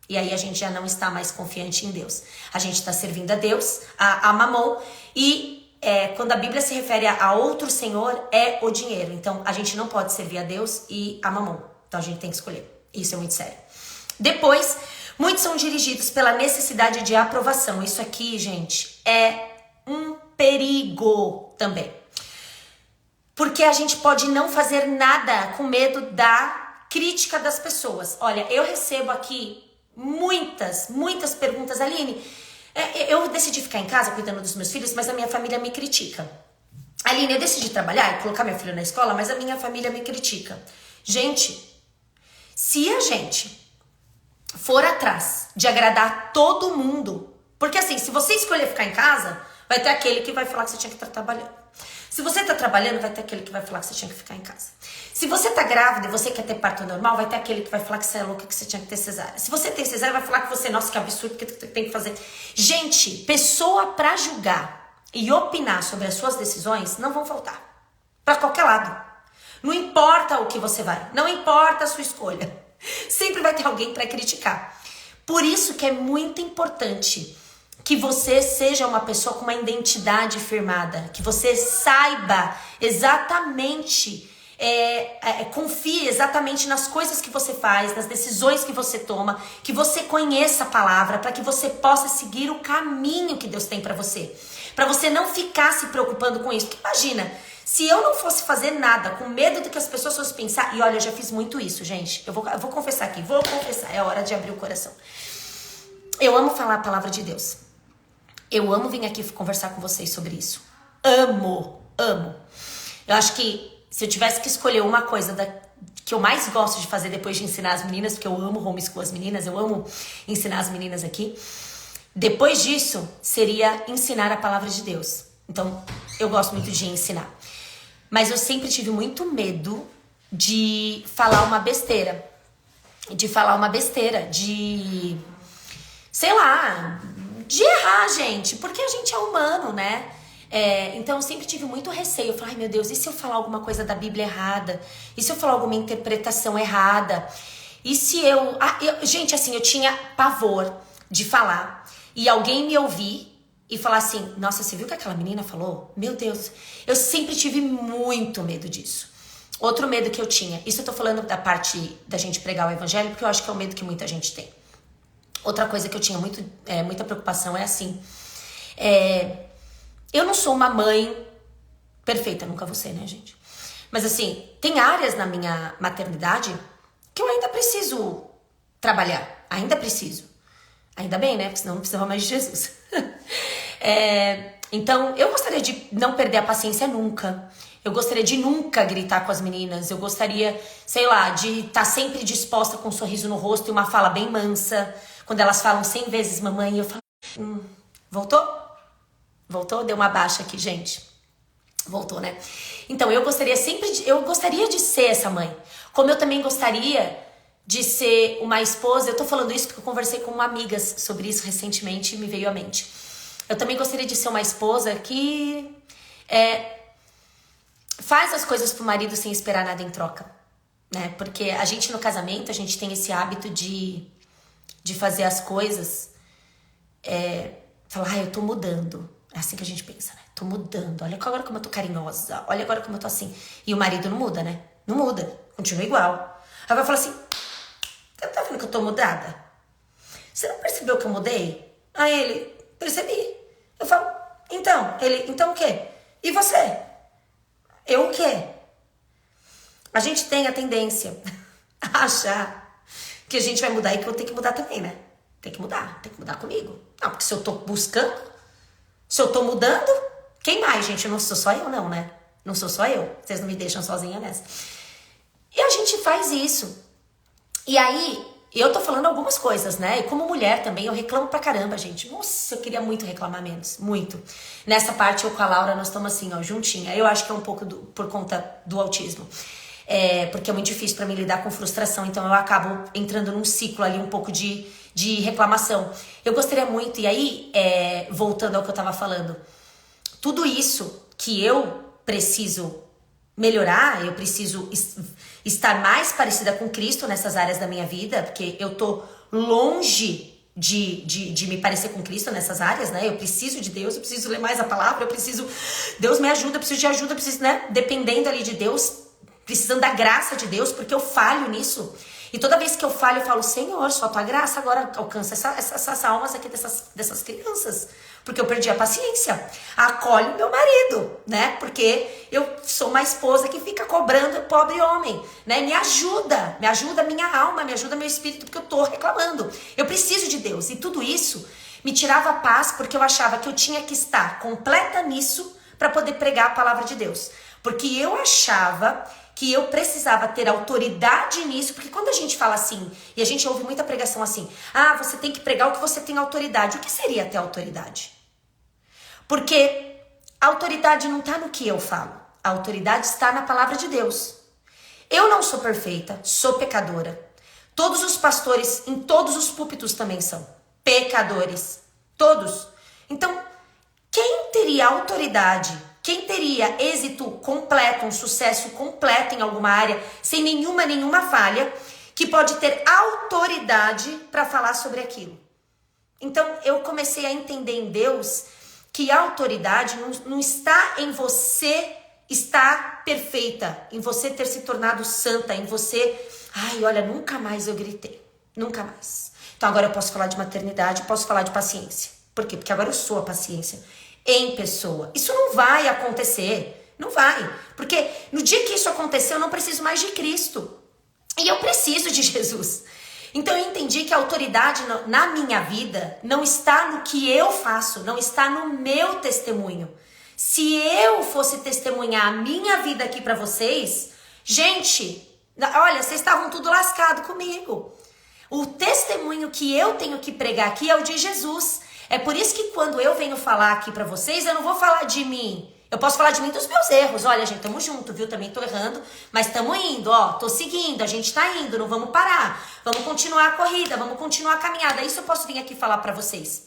E aí a gente já não está mais confiante em Deus. A gente está servindo a Deus, a Mamon, e quando a Bíblia se refere a outro Senhor, é o dinheiro. Então a gente não pode servir a Deus e a Mamon. Então a gente tem que escolher. Isso é muito sério. Depois, muitos são dirigidos pela necessidade de aprovação. Isso aqui, gente, é um perigo também. Porque a gente pode não fazer nada com medo da crítica das pessoas. Olha, eu recebo aqui muitas perguntas. Aline, eu decidi ficar em casa cuidando dos meus filhos, mas a minha família me critica. Aline, eu decidi trabalhar e colocar meu filho na escola, mas a minha família me critica. Gente, se a gente for atrás de agradar todo mundo, porque assim, se você escolher ficar em casa, vai ter aquele que vai falar que você tinha que estar trabalhando. Se você tá trabalhando, vai ter aquele que vai falar que você tinha que ficar em casa. Se você tá grávida e você quer ter parto normal, vai ter aquele que vai falar que você é louca, que você tinha que ter cesárea. Se você tem cesárea, vai falar que você, nossa, que absurdo, que tem que fazer. Gente, pessoa pra julgar e opinar sobre as suas decisões não vão faltar. Pra qualquer lado. Não importa o que você vai, não importa a sua escolha. Sempre vai ter alguém pra criticar. Por isso que é muito importante que você seja uma pessoa com uma identidade firmada, que você saiba exatamente, confie exatamente nas coisas que você faz, nas decisões que você toma, que você conheça a palavra, para que você possa seguir o caminho que Deus tem para você não ficar se preocupando com isso. Porque imagina, se eu não fosse fazer nada, com medo do que as pessoas fossem pensar, e olha, eu já fiz muito isso, gente, eu vou confessar aqui, é hora de abrir o coração. Eu amo falar a palavra de Deus. Eu amo vir aqui conversar com vocês sobre isso. Amo. Eu acho que se eu tivesse que escolher uma coisa que eu mais gosto de fazer depois de ensinar as meninas, porque eu amo homeschool as meninas, eu amo ensinar as meninas aqui. Depois disso, seria ensinar a palavra de Deus. Então, eu gosto muito de ensinar. Mas eu sempre tive muito medo de falar uma besteira. Sei lá, de errar, gente, porque a gente é humano, né? Então eu sempre tive muito receio. Eu falei, ai meu Deus, e se eu falar alguma coisa da Bíblia errada? E se eu falar alguma interpretação errada? E se gente, assim, eu tinha pavor de falar e alguém me ouvir e falar assim, nossa, você viu o que aquela menina falou? Meu Deus, eu sempre tive muito medo disso. Outro medo que eu tinha, isso eu tô falando da parte da gente pregar o evangelho, porque eu acho que é o medo que muita gente tem. Outra coisa que eu tinha muita preocupação é assim, eu não sou uma mãe perfeita, nunca vou ser, né, gente? Mas assim, tem áreas na minha maternidade que eu ainda preciso trabalhar, ainda preciso. Ainda bem, né? Porque senão não precisava mais de Jesus. Então, eu gostaria de não perder a paciência nunca. Eu gostaria de nunca gritar com as meninas. Eu gostaria, sei lá, de estar sempre disposta com um sorriso no rosto e uma fala bem mansa. Quando elas falam 100 vezes mamãe, eu falo, voltou? Voltou? Deu uma baixa aqui, gente. Voltou, né? Então, eu gostaria de ser essa mãe. Como eu também gostaria de ser uma esposa. Eu tô falando isso porque eu conversei com uma amiga sobre isso recentemente e me veio à mente. Eu também gostaria de ser uma esposa que faz as coisas pro marido sem esperar nada em troca, né? Porque a gente no casamento, a gente tem esse hábito de fazer as coisas, falar, eu tô mudando. É assim que a gente pensa, né? Tô mudando. Olha agora como eu tô carinhosa. Olha agora como eu tô assim. E o marido não muda, né? Não muda. Continua igual. Aí vai falar assim, você não tá vendo que eu tô mudada? Você não percebeu que eu mudei? Aí ele, percebi. Eu falo, então o quê? E você? Eu o quê? A gente tem a tendência a achar que a gente vai mudar e que eu tenho que mudar também, né? Tem que mudar comigo. Não, porque se eu tô buscando, se eu tô mudando, quem mais, gente? Não sou só eu, não, né? Não sou só eu. Vocês não me deixam sozinha nessa. E a gente faz isso. E aí, Eu tô falando algumas coisas, né? E como mulher também, eu reclamo pra caramba, gente. Nossa, eu queria muito reclamar menos. Muito. Nessa parte, eu com a Laura, nós estamos assim, ó, juntinha. Eu acho que é um pouco por conta do autismo. Porque é muito difícil pra mim lidar com frustração. Então, eu acabo entrando num ciclo ali, um pouco de reclamação. Eu gostaria muito, e aí, voltando ao que eu tava falando. Tudo isso que eu preciso melhorar, eu preciso estar mais parecida com Cristo nessas áreas da minha vida, porque eu tô longe de me parecer com Cristo nessas áreas, né? Eu preciso de Deus, eu preciso ler mais a palavra, Deus me ajuda, eu preciso de ajuda, eu preciso, né? Dependendo ali de Deus, precisando da graça de Deus, porque eu falho nisso. E toda vez que eu falho, eu falo, Senhor, só a tua graça agora alcança essas almas aqui dessas crianças. Porque eu perdi a paciência. Acolhe meu marido, né? Porque eu sou uma esposa que fica cobrando o pobre homem, né? Me ajuda minha alma, me ajuda meu espírito, porque eu tô reclamando. Eu preciso de Deus. E tudo isso me tirava a paz, porque eu achava que eu tinha que estar completa nisso para poder pregar a palavra de Deus. Porque eu achava que eu precisava ter autoridade nisso, porque quando a gente fala assim, e a gente ouve muita pregação assim, você tem que pregar o que você tem autoridade. O que seria ter autoridade? Porque a autoridade não está no que eu falo, a autoridade está na palavra de Deus. Eu não sou perfeita, sou pecadora. Todos os pastores, em todos os púlpitos também são pecadores, todos. Então, quem teria autoridade, quem teria êxito completo, um sucesso completo em alguma área, sem nenhuma falha, que pode ter autoridade para falar sobre aquilo? Então, eu comecei a entender em Deus que a autoridade não está em você estar perfeita, em você ter se tornado santa, em você... olha, nunca mais eu gritei, nunca mais. Então, agora eu posso falar de maternidade, posso falar de paciência. Por quê? Porque agora eu sou a paciência em pessoa. Isso não vai acontecer, não vai. Porque no dia que isso acontecer, eu não preciso mais de Cristo. E eu preciso de Jesus. Então eu entendi que a autoridade na minha vida não está no que eu faço, não está no meu testemunho. Se eu fosse testemunhar a minha vida aqui pra vocês, gente, olha, vocês estavam tudo lascado comigo. O testemunho que eu tenho que pregar aqui é o de Jesus. É por isso que quando eu venho falar aqui pra vocês, eu não vou falar de mim. Eu posso falar de mim dos meus erros. Olha, gente, tamo junto, viu? Também tô errando, mas tamo indo, ó. Tô seguindo, a gente tá indo, não vamos parar. Vamos continuar a corrida, vamos continuar a caminhada. Isso eu posso vir aqui falar pra vocês,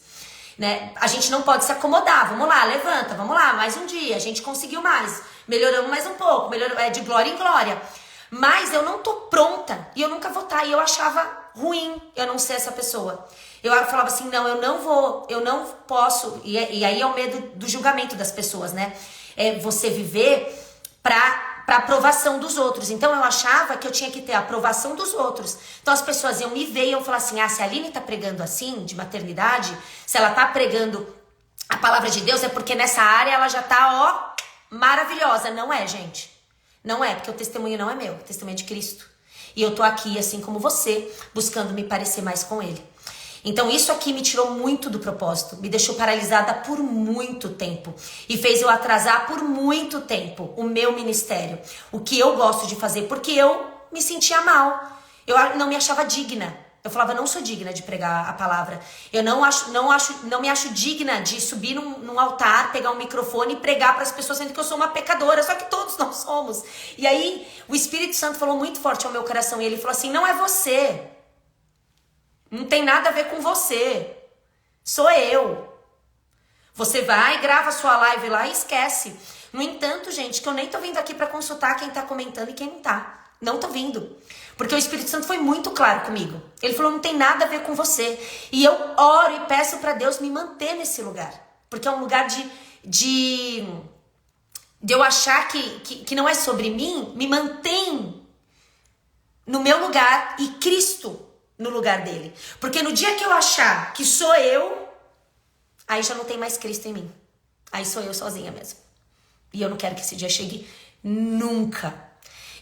né? A gente não pode se acomodar. Vamos lá, levanta, vamos lá, mais um dia. A gente conseguiu mais, melhoramos mais um pouco, de glória em glória. Mas eu não tô pronta e eu nunca vou estar. E eu achava ruim eu não ser essa pessoa. Eu falava assim, não, eu não vou, eu não posso. E aí é o medo do julgamento das pessoas, né? É você viver pra aprovação dos outros. Então eu achava que eu tinha que ter a aprovação dos outros. Então as pessoas iam me ver e iam falar assim, se a Aline tá pregando assim, de maternidade, se ela tá pregando a palavra de Deus, é porque nessa área ela já tá, maravilhosa. Não é, gente. Não é, porque o testemunho não é meu, o testemunho é de Cristo. E eu tô aqui, assim como você, buscando me parecer mais com Ele. Então isso aqui me tirou muito do propósito, me deixou paralisada por muito tempo e fez eu atrasar por muito tempo o meu ministério, o que eu gosto de fazer, porque eu me sentia mal, eu não me achava digna. Eu falava, não sou digna de pregar a palavra. Eu não me acho digna de subir num altar, pegar um microfone e pregar para as pessoas, sendo que eu sou uma pecadora, só que todos nós somos. E aí o Espírito Santo falou muito forte ao meu coração e ele falou assim, não é você. Não tem nada a ver com você. Sou eu. Você vai, grava sua live lá e esquece. No entanto, gente, que eu nem tô vindo aqui pra consultar quem tá comentando e quem não tá. Não tô vindo. Porque o Espírito Santo foi muito claro comigo. Ele falou, não tem nada a ver com você. E eu oro e peço pra Deus me manter nesse lugar. Porque é um lugar de eu achar que não é sobre mim, me mantém no meu lugar e Cristo no lugar dele. Porque no dia que eu achar que sou eu, aí já não tem mais Cristo em mim. Aí sou eu sozinha mesmo. E eu não quero que esse dia chegue nunca.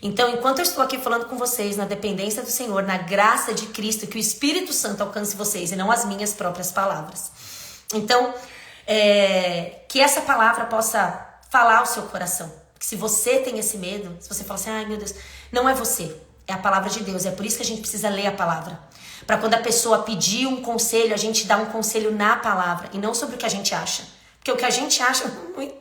Então, enquanto eu estou aqui falando com vocês, na dependência do Senhor, na graça de Cristo, que o Espírito Santo alcance vocês e não as minhas próprias palavras. Então, que essa palavra possa falar ao seu coração. Porque se você tem esse medo, se você fala assim, ai meu Deus, não é você. é a palavra de Deus. É por isso que a gente precisa ler a palavra. Para quando a pessoa pedir um conselho, a gente dá um conselho na palavra e não sobre o que a gente acha. Porque o que a gente acha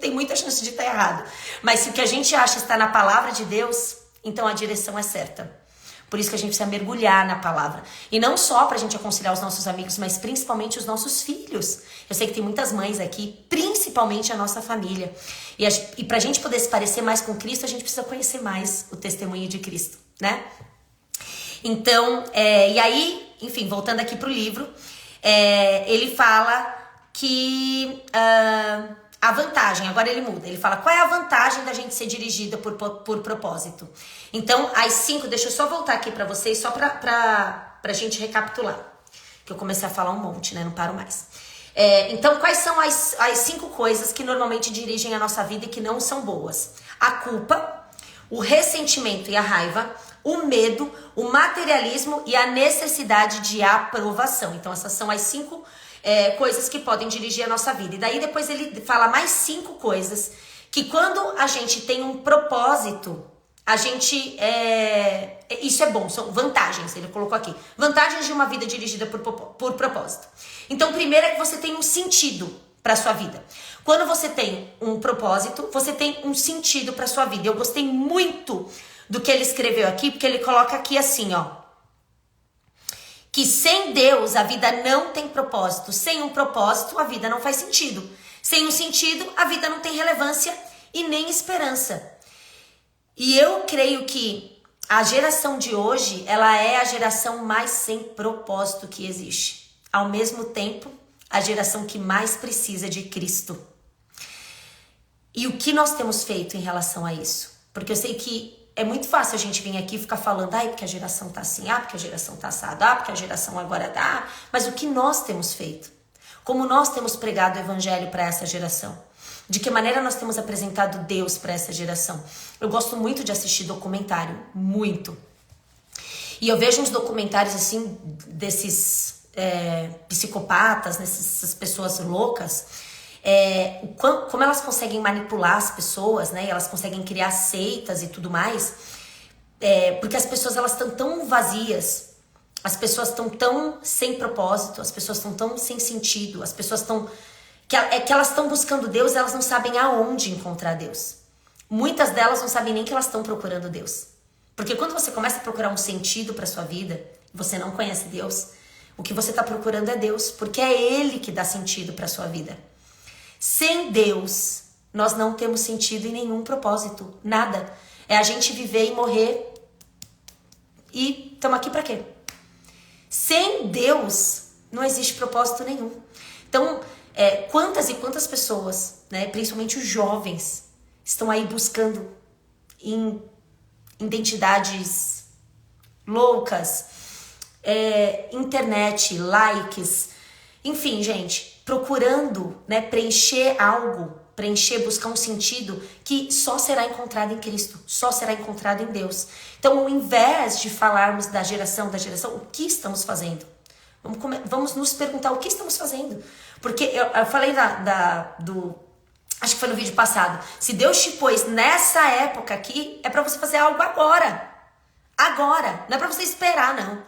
tem muita chance de estar errado. Mas se o que a gente acha está na palavra de Deus, então a direção é certa. Por isso que a gente precisa mergulhar na palavra. E não só pra gente aconselhar os nossos amigos, mas principalmente os nossos filhos. Eu sei que tem muitas mães aqui, principalmente a nossa família. E pra gente poder se parecer mais com Cristo, a gente precisa conhecer mais o testemunho de Cristo, né? Então, e aí, enfim, voltando aqui pro livro, ele fala que a vantagem, agora ele muda, ele fala qual é a vantagem da gente ser dirigida por propósito. Então, as 5, deixa eu só voltar aqui pra vocês, só pra gente recapitular, que eu comecei a falar um monte, né, não paro mais. Então, quais são as 5 coisas que normalmente dirigem a nossa vida e que não são boas? A culpa, o ressentimento e a raiva, o medo, o materialismo e a necessidade de aprovação. Então, essas são as 5 coisas que podem dirigir a nossa vida. E daí depois ele fala mais 5 coisas que quando a gente tem um propósito, a gente... isso é bom, são vantagens, ele colocou aqui. Vantagens de uma vida dirigida por propósito. Então, primeiro é que você tem um sentido para sua vida. Quando você tem um propósito, você tem um sentido para sua vida. Eu gostei muito do que ele escreveu aqui, porque ele coloca aqui assim, ó. Que sem Deus a vida não tem propósito. Sem um propósito, a vida não faz sentido. Sem um sentido, a vida não tem relevância e nem esperança. E eu creio que a geração de hoje, ela é a geração mais sem propósito que existe. Ao mesmo tempo, a geração que mais precisa de Cristo. E o que nós temos feito em relação a isso? Porque eu sei que é muito fácil a gente vir aqui e ficar falando, porque a geração tá assim, porque a geração tá assada, porque a geração agora tá. Mas o que nós temos feito? Como nós temos pregado o evangelho para essa geração? De que maneira nós temos apresentado Deus para essa geração? Eu gosto muito de assistir documentário, muito. E eu vejo uns documentários assim, desses psicopatas, dessas pessoas loucas, como elas conseguem manipular as pessoas, né? E elas conseguem criar seitas e tudo mais, porque as pessoas elas estão tão vazias, as pessoas estão tão sem propósito, as pessoas estão tão sem sentido, as pessoas estão que elas estão buscando Deus, elas não sabem aonde encontrar Deus. Muitas delas não sabem nem que elas estão procurando Deus, porque quando você começa a procurar um sentido para sua vida, você não conhece Deus, o que você está procurando é Deus, porque é Ele que dá sentido para sua vida. Sem Deus, nós não temos sentido e nenhum propósito, nada. É a gente viver e morrer e estamos aqui para quê? Sem Deus, não existe propósito nenhum. Então, quantas e quantas pessoas, né, principalmente os jovens, estão aí buscando em identidades loucas, internet, likes, enfim, gente, procurando, né, preencher algo, buscar um sentido que só será encontrado em Cristo, só será encontrado em Deus. Então, ao invés de falarmos da geração, o que estamos fazendo? Vamos nos perguntar o que estamos fazendo. Porque eu falei acho que foi no vídeo passado, se Deus te pôs nessa época aqui, é pra você fazer algo agora. Agora, não é pra você esperar, não.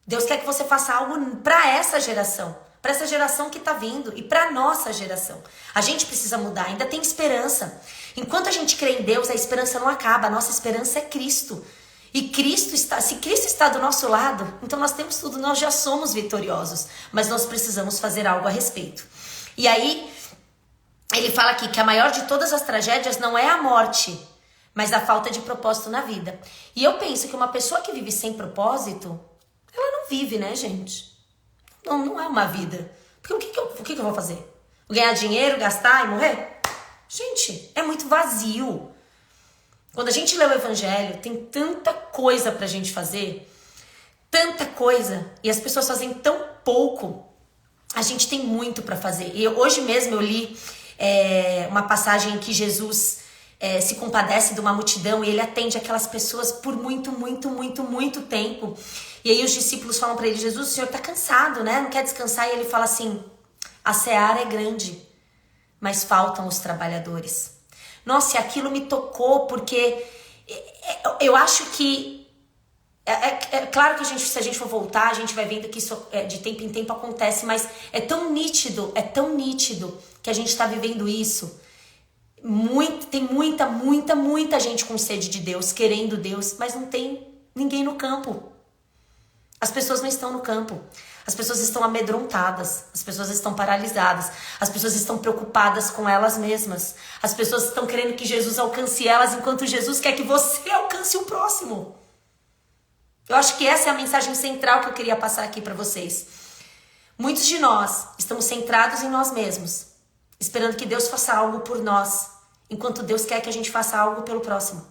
Deus quer que você faça algo pra essa geração que tá vindo e pra nossa geração. A gente precisa mudar, ainda tem esperança. Enquanto a gente crê em Deus, a esperança não acaba, a nossa esperança é Cristo. E se Cristo está do nosso lado, então nós temos tudo, nós já somos vitoriosos, mas nós precisamos fazer algo a respeito. E aí, ele fala aqui que a maior de todas as tragédias não é a morte, mas a falta de propósito na vida. E eu penso que uma pessoa que vive sem propósito, ela não vive, né, gente? Não é uma vida. Porque o que eu vou fazer? Vou ganhar dinheiro, gastar e morrer? Gente, é muito vazio. Quando a gente lê o evangelho, tem tanta coisa pra gente fazer, tanta coisa, e as pessoas fazem tão pouco. A gente tem muito pra fazer. E hoje mesmo eu li uma passagem em que Jesus se compadece de uma multidão e ele atende aquelas pessoas por muito, muito, muito, muito tempo. E aí os discípulos falam pra ele, Jesus, o senhor tá cansado, né? Não quer descansar? E ele fala assim, a seara é grande, mas faltam os trabalhadores. Nossa, e aquilo me tocou porque eu acho que É claro que se a gente for voltar, a gente vai vendo que isso de tempo em tempo acontece, mas é tão nítido que a gente está vivendo isso. Tem muita gente com sede de Deus, querendo Deus, mas não tem ninguém no campo. As pessoas não estão no campo. As pessoas estão amedrontadas, as pessoas estão paralisadas, as pessoas estão preocupadas com elas mesmas. As pessoas estão querendo que Jesus alcance elas, enquanto Jesus quer que você alcance o próximo. Eu acho que essa é a mensagem central que eu queria passar aqui para vocês. Muitos de nós estamos centrados em nós mesmos, esperando que Deus faça algo por nós, enquanto Deus quer que a gente faça algo pelo próximo.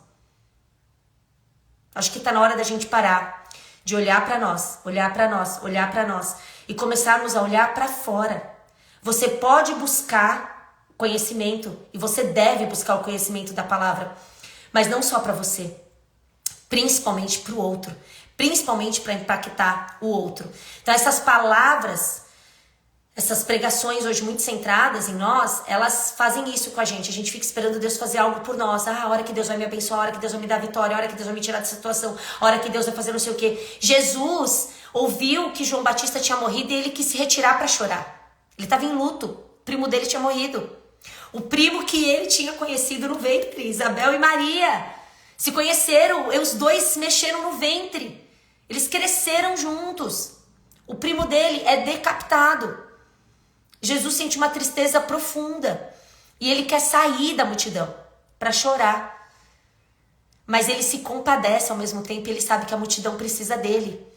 Acho que está na hora da gente parar de olhar para nós e começarmos a olhar para fora. Você pode buscar conhecimento e você deve buscar o conhecimento da palavra, mas não só para você, principalmente para o outro, principalmente para impactar o outro. Então essas palavras, essas pregações hoje muito centradas em nós, elas fazem isso com a gente fica esperando Deus fazer algo por nós. A hora que Deus vai me abençoar, a hora que Deus vai me dar vitória, a hora que Deus vai me tirar dessa situação, a hora que Deus vai fazer não sei o quê. Jesus ouviu que João Batista tinha morrido e ele quis se retirar para chorar. Ele estava em luto, o primo dele tinha morrido. O primo que ele tinha conhecido no ventre, Isabel e Maria, se conheceram, e os dois se mexeram no ventre. Eles cresceram juntos. O primo dele é decapitado. Jesus sente uma tristeza profunda e ele quer sair da multidão para chorar. Mas ele se compadece ao mesmo tempo e ele sabe que a multidão precisa dele.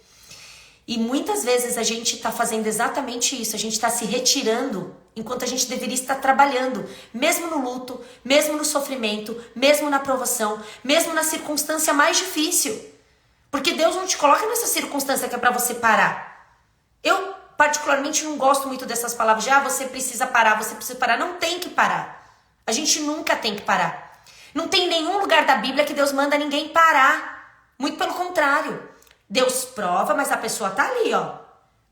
E muitas vezes a gente está fazendo exatamente isso. A gente está se retirando enquanto a gente deveria estar trabalhando. Mesmo no luto, mesmo no sofrimento, mesmo na provação, mesmo na circunstância mais difícil. Porque Deus não te coloca nessa circunstância que é para você parar. Eu particularmente não gosto muito dessas palavras de você precisa parar, você precisa parar. Não tem que parar. A gente nunca tem que parar. Não tem nenhum lugar da Bíblia que Deus manda ninguém parar. Muito pelo contrário. Deus prova, mas a pessoa tá ali,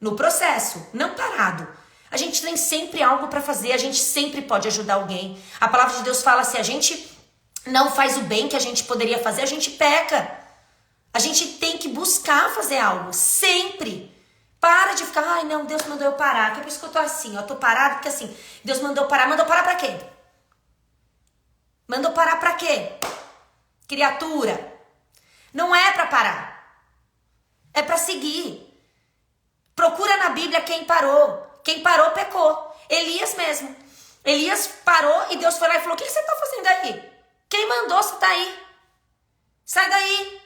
no processo, não parado. A gente tem sempre algo para fazer, a gente sempre pode ajudar alguém. A palavra de Deus fala: se a gente não faz o bem que a gente poderia fazer, a gente peca. A gente tem que buscar fazer algo, sempre. Para de ficar, ai não, Deus mandou eu parar. Que é por isso que eu tô assim, eu tô parado, porque assim, Deus mandou parar. Mandou parar pra quê? Mandou parar pra quê? Criatura. Não é pra parar. É pra seguir. Procura na Bíblia quem parou. Quem parou, pecou. Elias mesmo. Elias parou e Deus foi lá e falou: o que você tá fazendo aí? Quem mandou você tá aí? Sai daí.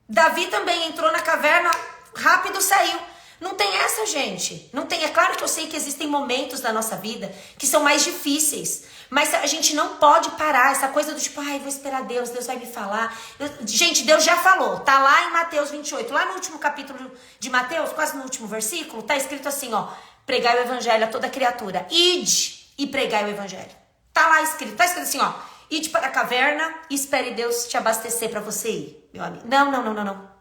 Davi também entrou na caverna, rápido saiu. Não tem essa, gente. Não tem. É claro que eu sei que existem momentos da nossa vida que são mais difíceis. Mas a gente não pode parar. Essa coisa do tipo, ai, vou esperar Deus, Deus vai me falar. Gente, Deus já falou. Tá lá em Mateus 28. Lá no último capítulo de Mateus, quase no último versículo, tá escrito assim, pregai o evangelho a toda criatura. Ide e pregai o evangelho. Tá lá escrito. Tá escrito assim, ide para a caverna e espere Deus te abastecer para você ir, meu amigo. Não.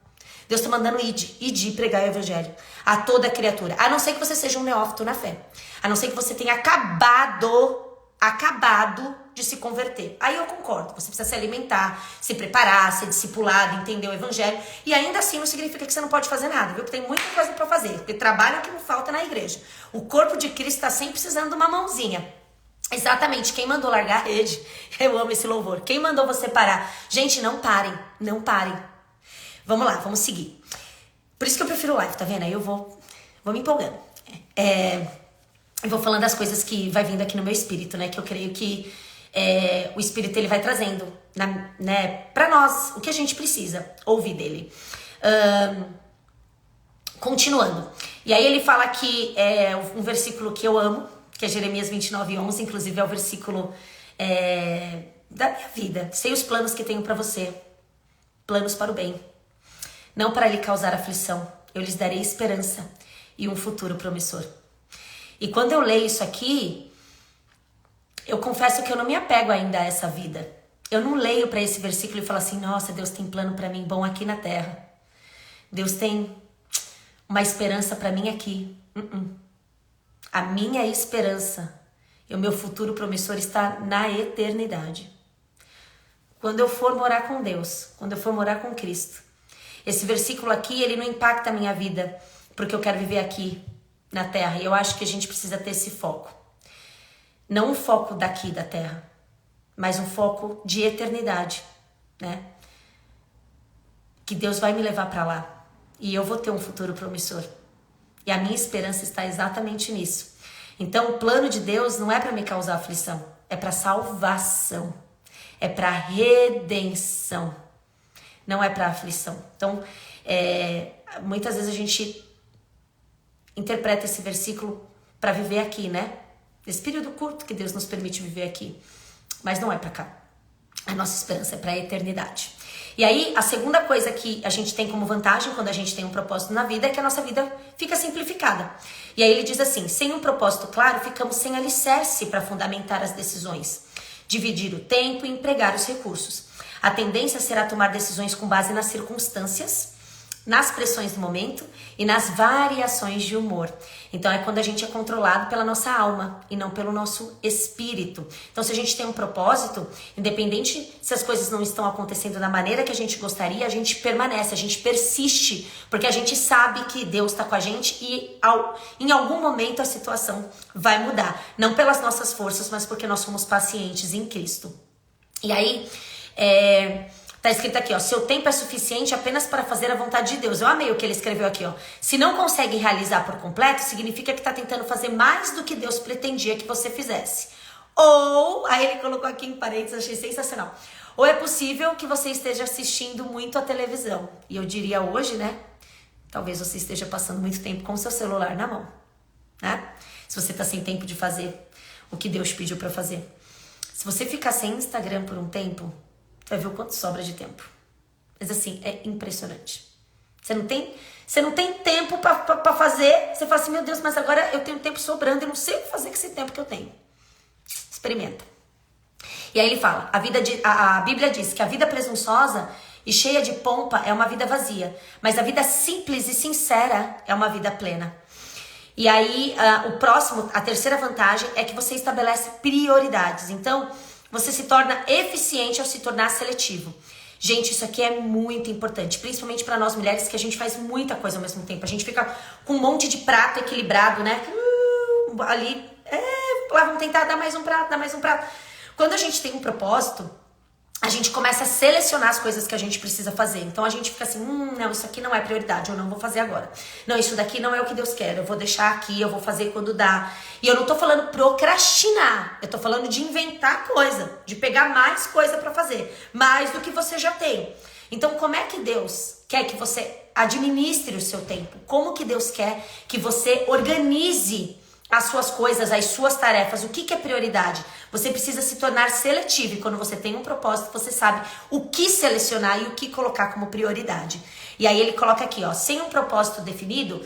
Deus está mandando ide e pregar o evangelho a toda criatura. A não ser que você seja um neófito na fé. A não ser que você tenha acabado de se converter. Aí eu concordo. Você precisa se alimentar, se preparar, ser discipulado, entender o evangelho. E ainda assim não significa que você não pode fazer nada, viu? Porque tem muita coisa para fazer. Porque trabalho é o que não falta na igreja. O corpo de Cristo está sempre precisando de uma mãozinha. Exatamente, quem mandou largar a rede? Eu amo esse louvor. Quem mandou você parar? Gente, não parem. Vamos lá, vamos seguir. Por isso que eu prefiro live, tá vendo? Aí eu vou me empolgando. Eu vou falando das coisas que vai vindo aqui no meu espírito, né? Que eu creio que o espírito ele vai trazendo, né? Pra nós, o que a gente precisa ouvir dele. Continuando. E aí ele fala que um versículo que eu amo, que é Jeremias 29:11, inclusive é o versículo da minha vida. Sei os planos que tenho pra você. Planos para o bem. Não para lhe causar aflição. Eu lhes darei esperança e um futuro promissor. E quando eu leio isso aqui, eu confesso que eu não me apego ainda a essa vida. Eu não leio para esse versículo e falo assim, nossa, Deus tem plano para mim bom aqui na terra. Deus tem uma esperança para mim aqui. A minha esperança e o meu futuro promissor está na eternidade. quando eu for morar com Deus, quando eu for morar com Cristo. Esse versículo aqui, ele não impacta a minha vida, porque eu quero viver aqui na terra. E eu acho que a gente precisa ter esse foco. Não um foco daqui da terra, mas um foco de eternidade, né? Que Deus vai me levar para lá. E eu vou ter um futuro promissor. E a minha esperança está exatamente nisso. Então, o plano de Deus não é para me causar aflição, é para salvação, é para redenção, não é para aflição. Então, muitas vezes a gente interpreta esse versículo para viver aqui, né? Nesse período curto que Deus nos permite viver aqui, mas não é para cá. A nossa esperança é para a eternidade. E aí, a segunda coisa que a gente tem como vantagem quando a gente tem um propósito na vida é que a nossa vida fica simplificada. E aí ele diz assim, sem um propósito claro, ficamos sem alicerce para fundamentar as decisões, dividir o tempo e empregar os recursos. A tendência será tomar decisões com base nas circunstâncias, nas pressões do momento e nas variações de humor. Então é quando a gente é controlado pela nossa alma e não pelo nosso espírito. Então se a gente tem um propósito, independente se as coisas não estão acontecendo da maneira que a gente gostaria, a gente permanece, a gente persiste, porque a gente sabe que Deus está com a gente e em algum momento a situação vai mudar. Não pelas nossas forças, mas porque nós somos pacientes em Cristo. E aí, tá escrito aqui, ó, seu tempo é suficiente apenas para fazer a vontade de Deus. Eu amei o que ele escreveu aqui, ó. Se não consegue realizar por completo, significa que tá tentando fazer mais do que Deus pretendia que você fizesse. Ou, aí ele colocou aqui em parênteses, achei sensacional. Ou é possível que você esteja assistindo muito a televisão. E eu diria hoje, né? Talvez você esteja passando muito tempo com o seu celular na mão, né? Se você tá sem tempo de fazer o que Deus pediu para fazer. Se você ficar sem Instagram por um tempo, vai ver o quanto sobra de tempo. Mas assim, é impressionante. Você não tem tempo pra fazer. Você fala assim, meu Deus, mas agora eu tenho tempo sobrando. Eu não sei o que fazer com esse tempo que eu tenho. Experimenta. E aí ele fala, a Bíblia diz que a vida presunçosa e cheia de pompa é uma vida vazia. Mas a vida simples e sincera é uma vida plena. E aí, a terceira vantagem é que você estabelece prioridades. Então, você se torna eficiente ao se tornar seletivo. Gente, isso aqui é muito importante, principalmente para nós mulheres, que a gente faz muita coisa ao mesmo tempo. A gente fica com um monte de prato equilibrado, né? Ali, lá vamos tentar dar mais um prato. Quando a gente tem um propósito, a gente começa a selecionar as coisas que a gente precisa fazer. Então a gente fica assim, não, isso aqui não é prioridade, eu não vou fazer agora. Não, isso daqui não é o que Deus quer, eu vou deixar aqui, eu vou fazer quando dá. E eu não tô falando procrastinar, eu tô falando de inventar coisa, de pegar mais coisa pra fazer, mais do que você já tem. Então como é que Deus quer que você administre o seu tempo? Como que Deus quer que você organize as suas coisas, as suas tarefas? O que é prioridade? Você precisa se tornar seletivo, e quando você tem um propósito, você sabe o que selecionar e o que colocar como prioridade. E aí ele coloca aqui, ó, sem um propósito definido,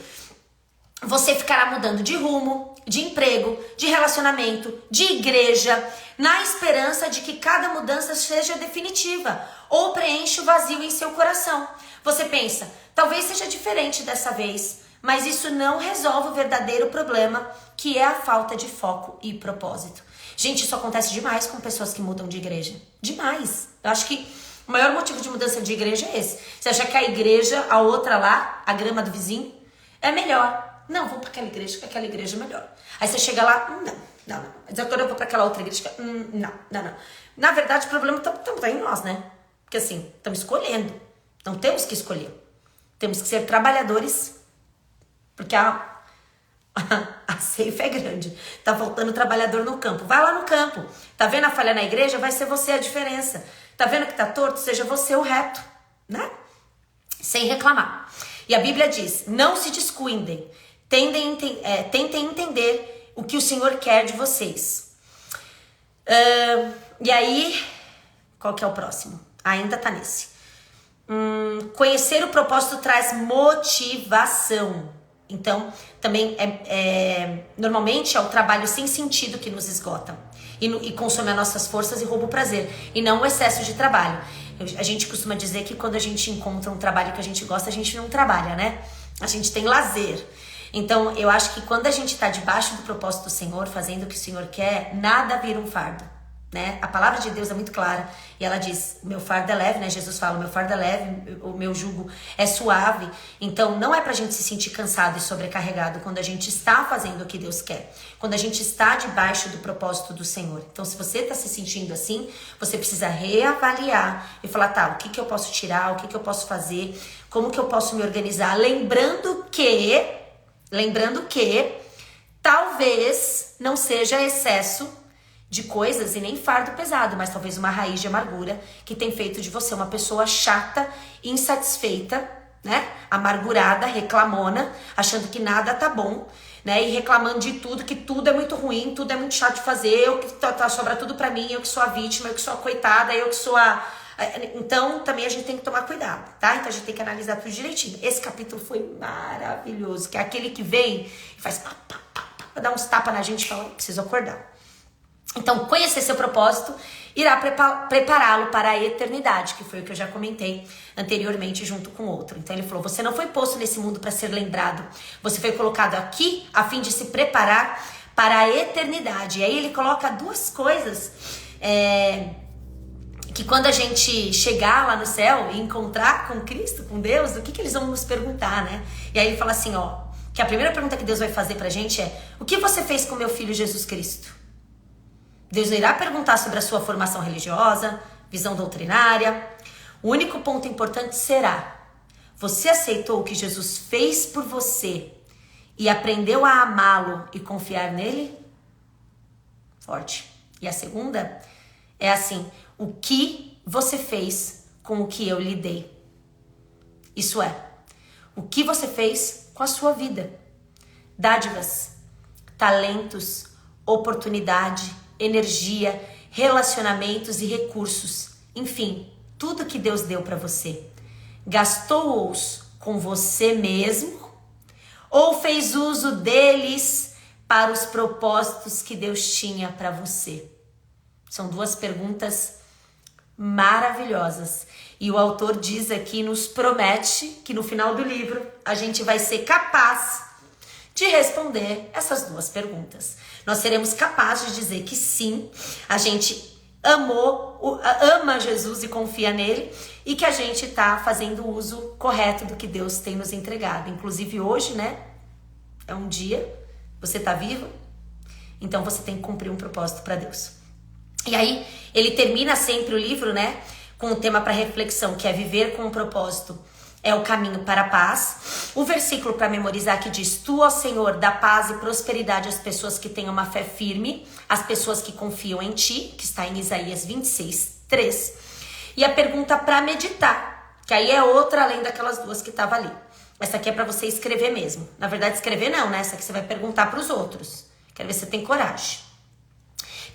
você ficará mudando de rumo, de emprego, de relacionamento, de igreja, na esperança de que cada mudança seja definitiva ou preencha o vazio em seu coração. Você pensa, talvez seja diferente dessa vez, mas isso não resolve o verdadeiro problema, que é a falta de foco e propósito. Gente, isso acontece demais com pessoas que mudam de igreja. Demais. Eu acho que o maior motivo de mudança de igreja é esse. Você acha que a igreja, a outra lá, a grama do vizinho, é melhor. Não, vou para aquela igreja, que aquela igreja é melhor. Aí você chega lá, não. Mas agora eu vou para aquela outra igreja, não. Na verdade, o problema tá em nós, né? Porque assim, estamos escolhendo. Não temos que escolher. Temos que ser trabalhadores, porque a ceifa é grande. Tá faltando trabalhador no campo. Vai lá no campo. Tá vendo a falha na igreja? Vai ser você a diferença. Tá vendo que tá torto? Seja você o reto, né? Sem reclamar. E a Bíblia diz, não se descuidem. Tentem entender o que o Senhor quer de vocês. E aí, qual que é o próximo? Ainda tá nesse. Conhecer o propósito traz motivação. Então, também normalmente é o trabalho sem sentido que nos esgota e consome as nossas forças e rouba o prazer, e não o excesso de trabalho. A gente costuma dizer que quando a gente encontra um trabalho que a gente gosta, a gente não trabalha, né? A gente tem lazer. Então, eu acho que quando a gente está debaixo do propósito do Senhor, fazendo o que o Senhor quer, nada vira um fardo. né? A palavra de Deus é muito clara e ela diz, meu fardo é leve, né? Jesus fala, meu fardo é leve, o meu jugo é suave. Então não é pra gente se sentir cansado e sobrecarregado quando a gente está fazendo o que Deus quer, quando a gente está debaixo do propósito do Senhor. Então se você tá se sentindo assim, você precisa reavaliar e falar, tá, o que eu posso tirar, o que eu posso fazer, como que eu posso me organizar, lembrando que talvez não seja excesso de coisas e nem fardo pesado, mas talvez uma raiz de amargura que tem feito de você uma pessoa chata, insatisfeita, né? Amargurada, reclamona, achando que nada tá bom, né? E reclamando de tudo, que tudo é muito ruim, tudo é muito chato de fazer, eu que sobra tudo pra mim, eu que sou a vítima, eu que sou a coitada, eu que sou a... Então, também a gente tem que tomar cuidado, tá? Então a gente tem que analisar tudo direitinho. Esse capítulo foi maravilhoso, que é aquele que vem e faz pá, pá, pá, pá, dá uns tapas na gente e fala, preciso acordar. Então, conhecer seu propósito irá prepará-lo para a eternidade, que foi o que eu já comentei anteriormente junto com outro. Então ele falou, você não foi posto nesse mundo para ser lembrado, você foi colocado aqui a fim de se preparar para a eternidade. E aí ele coloca duas coisas que quando a gente chegar lá no céu e encontrar com Cristo, com Deus, o que eles vão nos perguntar, né? E aí ele fala assim, ó, que a primeira pergunta que Deus vai fazer pra gente é, o que você fez com meu filho Jesus Cristo? Deus irá perguntar sobre a sua formação religiosa, visão doutrinária. O único ponto importante será, você aceitou o que Jesus fez por você e aprendeu a amá-lo e confiar nele? Forte. E a segunda é assim, o que você fez com o que eu lhe dei? Isso é, o que você fez com a sua vida? Dádivas, talentos, oportunidade, energia, relacionamentos e recursos. Enfim, tudo que Deus deu para você. Gastou-os com você mesmo ou fez uso deles para os propósitos que Deus tinha para você? São duas perguntas maravilhosas. E o autor diz aqui, nos promete que no final do livro a gente vai ser capaz de responder essas duas perguntas. Nós seremos capazes de dizer que sim, a gente ama Jesus e confia nele e que a gente está fazendo o uso correto do que Deus tem nos entregado. Inclusive hoje, né, é um dia, você está vivo, então você tem que cumprir um propósito para Deus. E aí, ele termina sempre o livro, né, com um tema para reflexão, que é viver com um propósito. É o caminho para a paz. O versículo para memorizar que diz, tu, ó Senhor, dá paz e prosperidade às pessoas que têm uma fé firme, às pessoas que confiam em ti, que está em Isaías 26, 3. E a pergunta para meditar, que aí é outra além daquelas duas que estava ali. Essa aqui é para você escrever mesmo. Na verdade, escrever não, né? Essa aqui você vai perguntar para os outros. Quero ver se você tem coragem.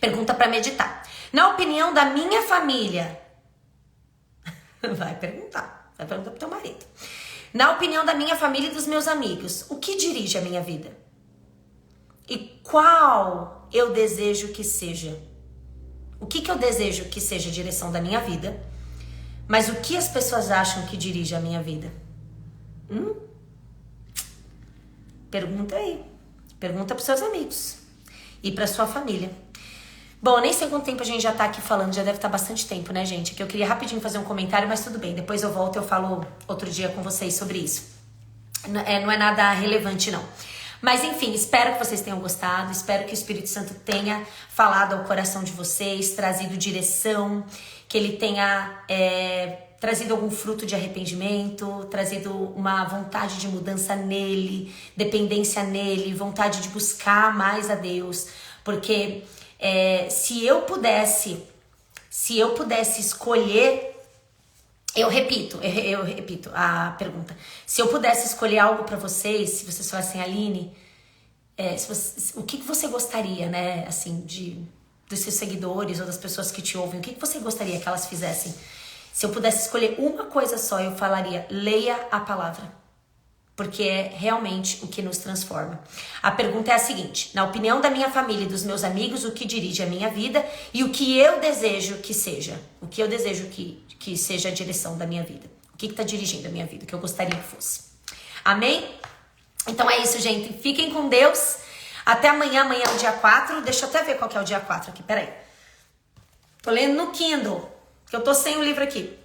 Pergunta para meditar. Na opinião da minha família, vai perguntar pro teu marido. Na opinião da minha família e dos meus amigos, o que dirige a minha vida? E qual eu desejo que seja? O que eu desejo que seja a direção da minha vida? Mas o que as pessoas acham que dirige a minha vida? Pergunta aí. Pergunta pros seus amigos e pra sua família. Bom, nem sei quanto tempo a gente já tá aqui falando, já deve estar bastante tempo, né, gente? Que eu queria rapidinho fazer um comentário, mas tudo bem. Depois eu volto e eu falo outro dia com vocês sobre isso. Não é nada relevante, não. Mas, enfim, espero que vocês tenham gostado. Espero que o Espírito Santo tenha falado ao coração de vocês, trazido direção, que ele tenha trazido algum fruto de arrependimento, trazido uma vontade de mudança nele, dependência nele, vontade de buscar mais a Deus. Porque... se eu pudesse escolher, eu repito a pergunta. Se eu pudesse escolher algo para vocês, se vocês falassem, Aline, o que você gostaria, né, assim, dos seus seguidores ou das pessoas que te ouvem, o que você gostaria que elas fizessem? Se eu pudesse escolher uma coisa só, eu falaria, leia a palavra. Porque é realmente o que nos transforma. A pergunta é a seguinte, na opinião da minha família e dos meus amigos, o que dirige a minha vida e o que eu desejo que seja? O que eu desejo que seja a direção da minha vida? O que está dirigindo a minha vida? O que eu gostaria que fosse? Amém? Então é isso, gente. Fiquem com Deus. Até amanhã. Amanhã é o dia 4. Deixa eu até ver qual que é o dia 4 aqui. Peraí. Tô lendo no Kindle, que eu tô sem o livro aqui.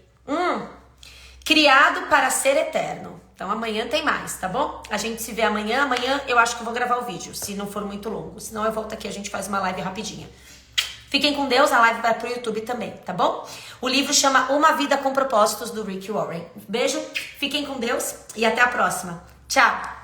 Criado para ser eterno. Então amanhã tem mais, tá bom? A gente se vê amanhã. Amanhã eu acho que eu vou gravar o vídeo, se não for muito longo. Senão eu volto aqui, a gente faz uma live rapidinha. Fiquem com Deus, a live vai pro YouTube também, tá bom? O livro chama Uma Vida com Propósitos, do Rick Warren. Beijo, fiquem com Deus e até a próxima. Tchau!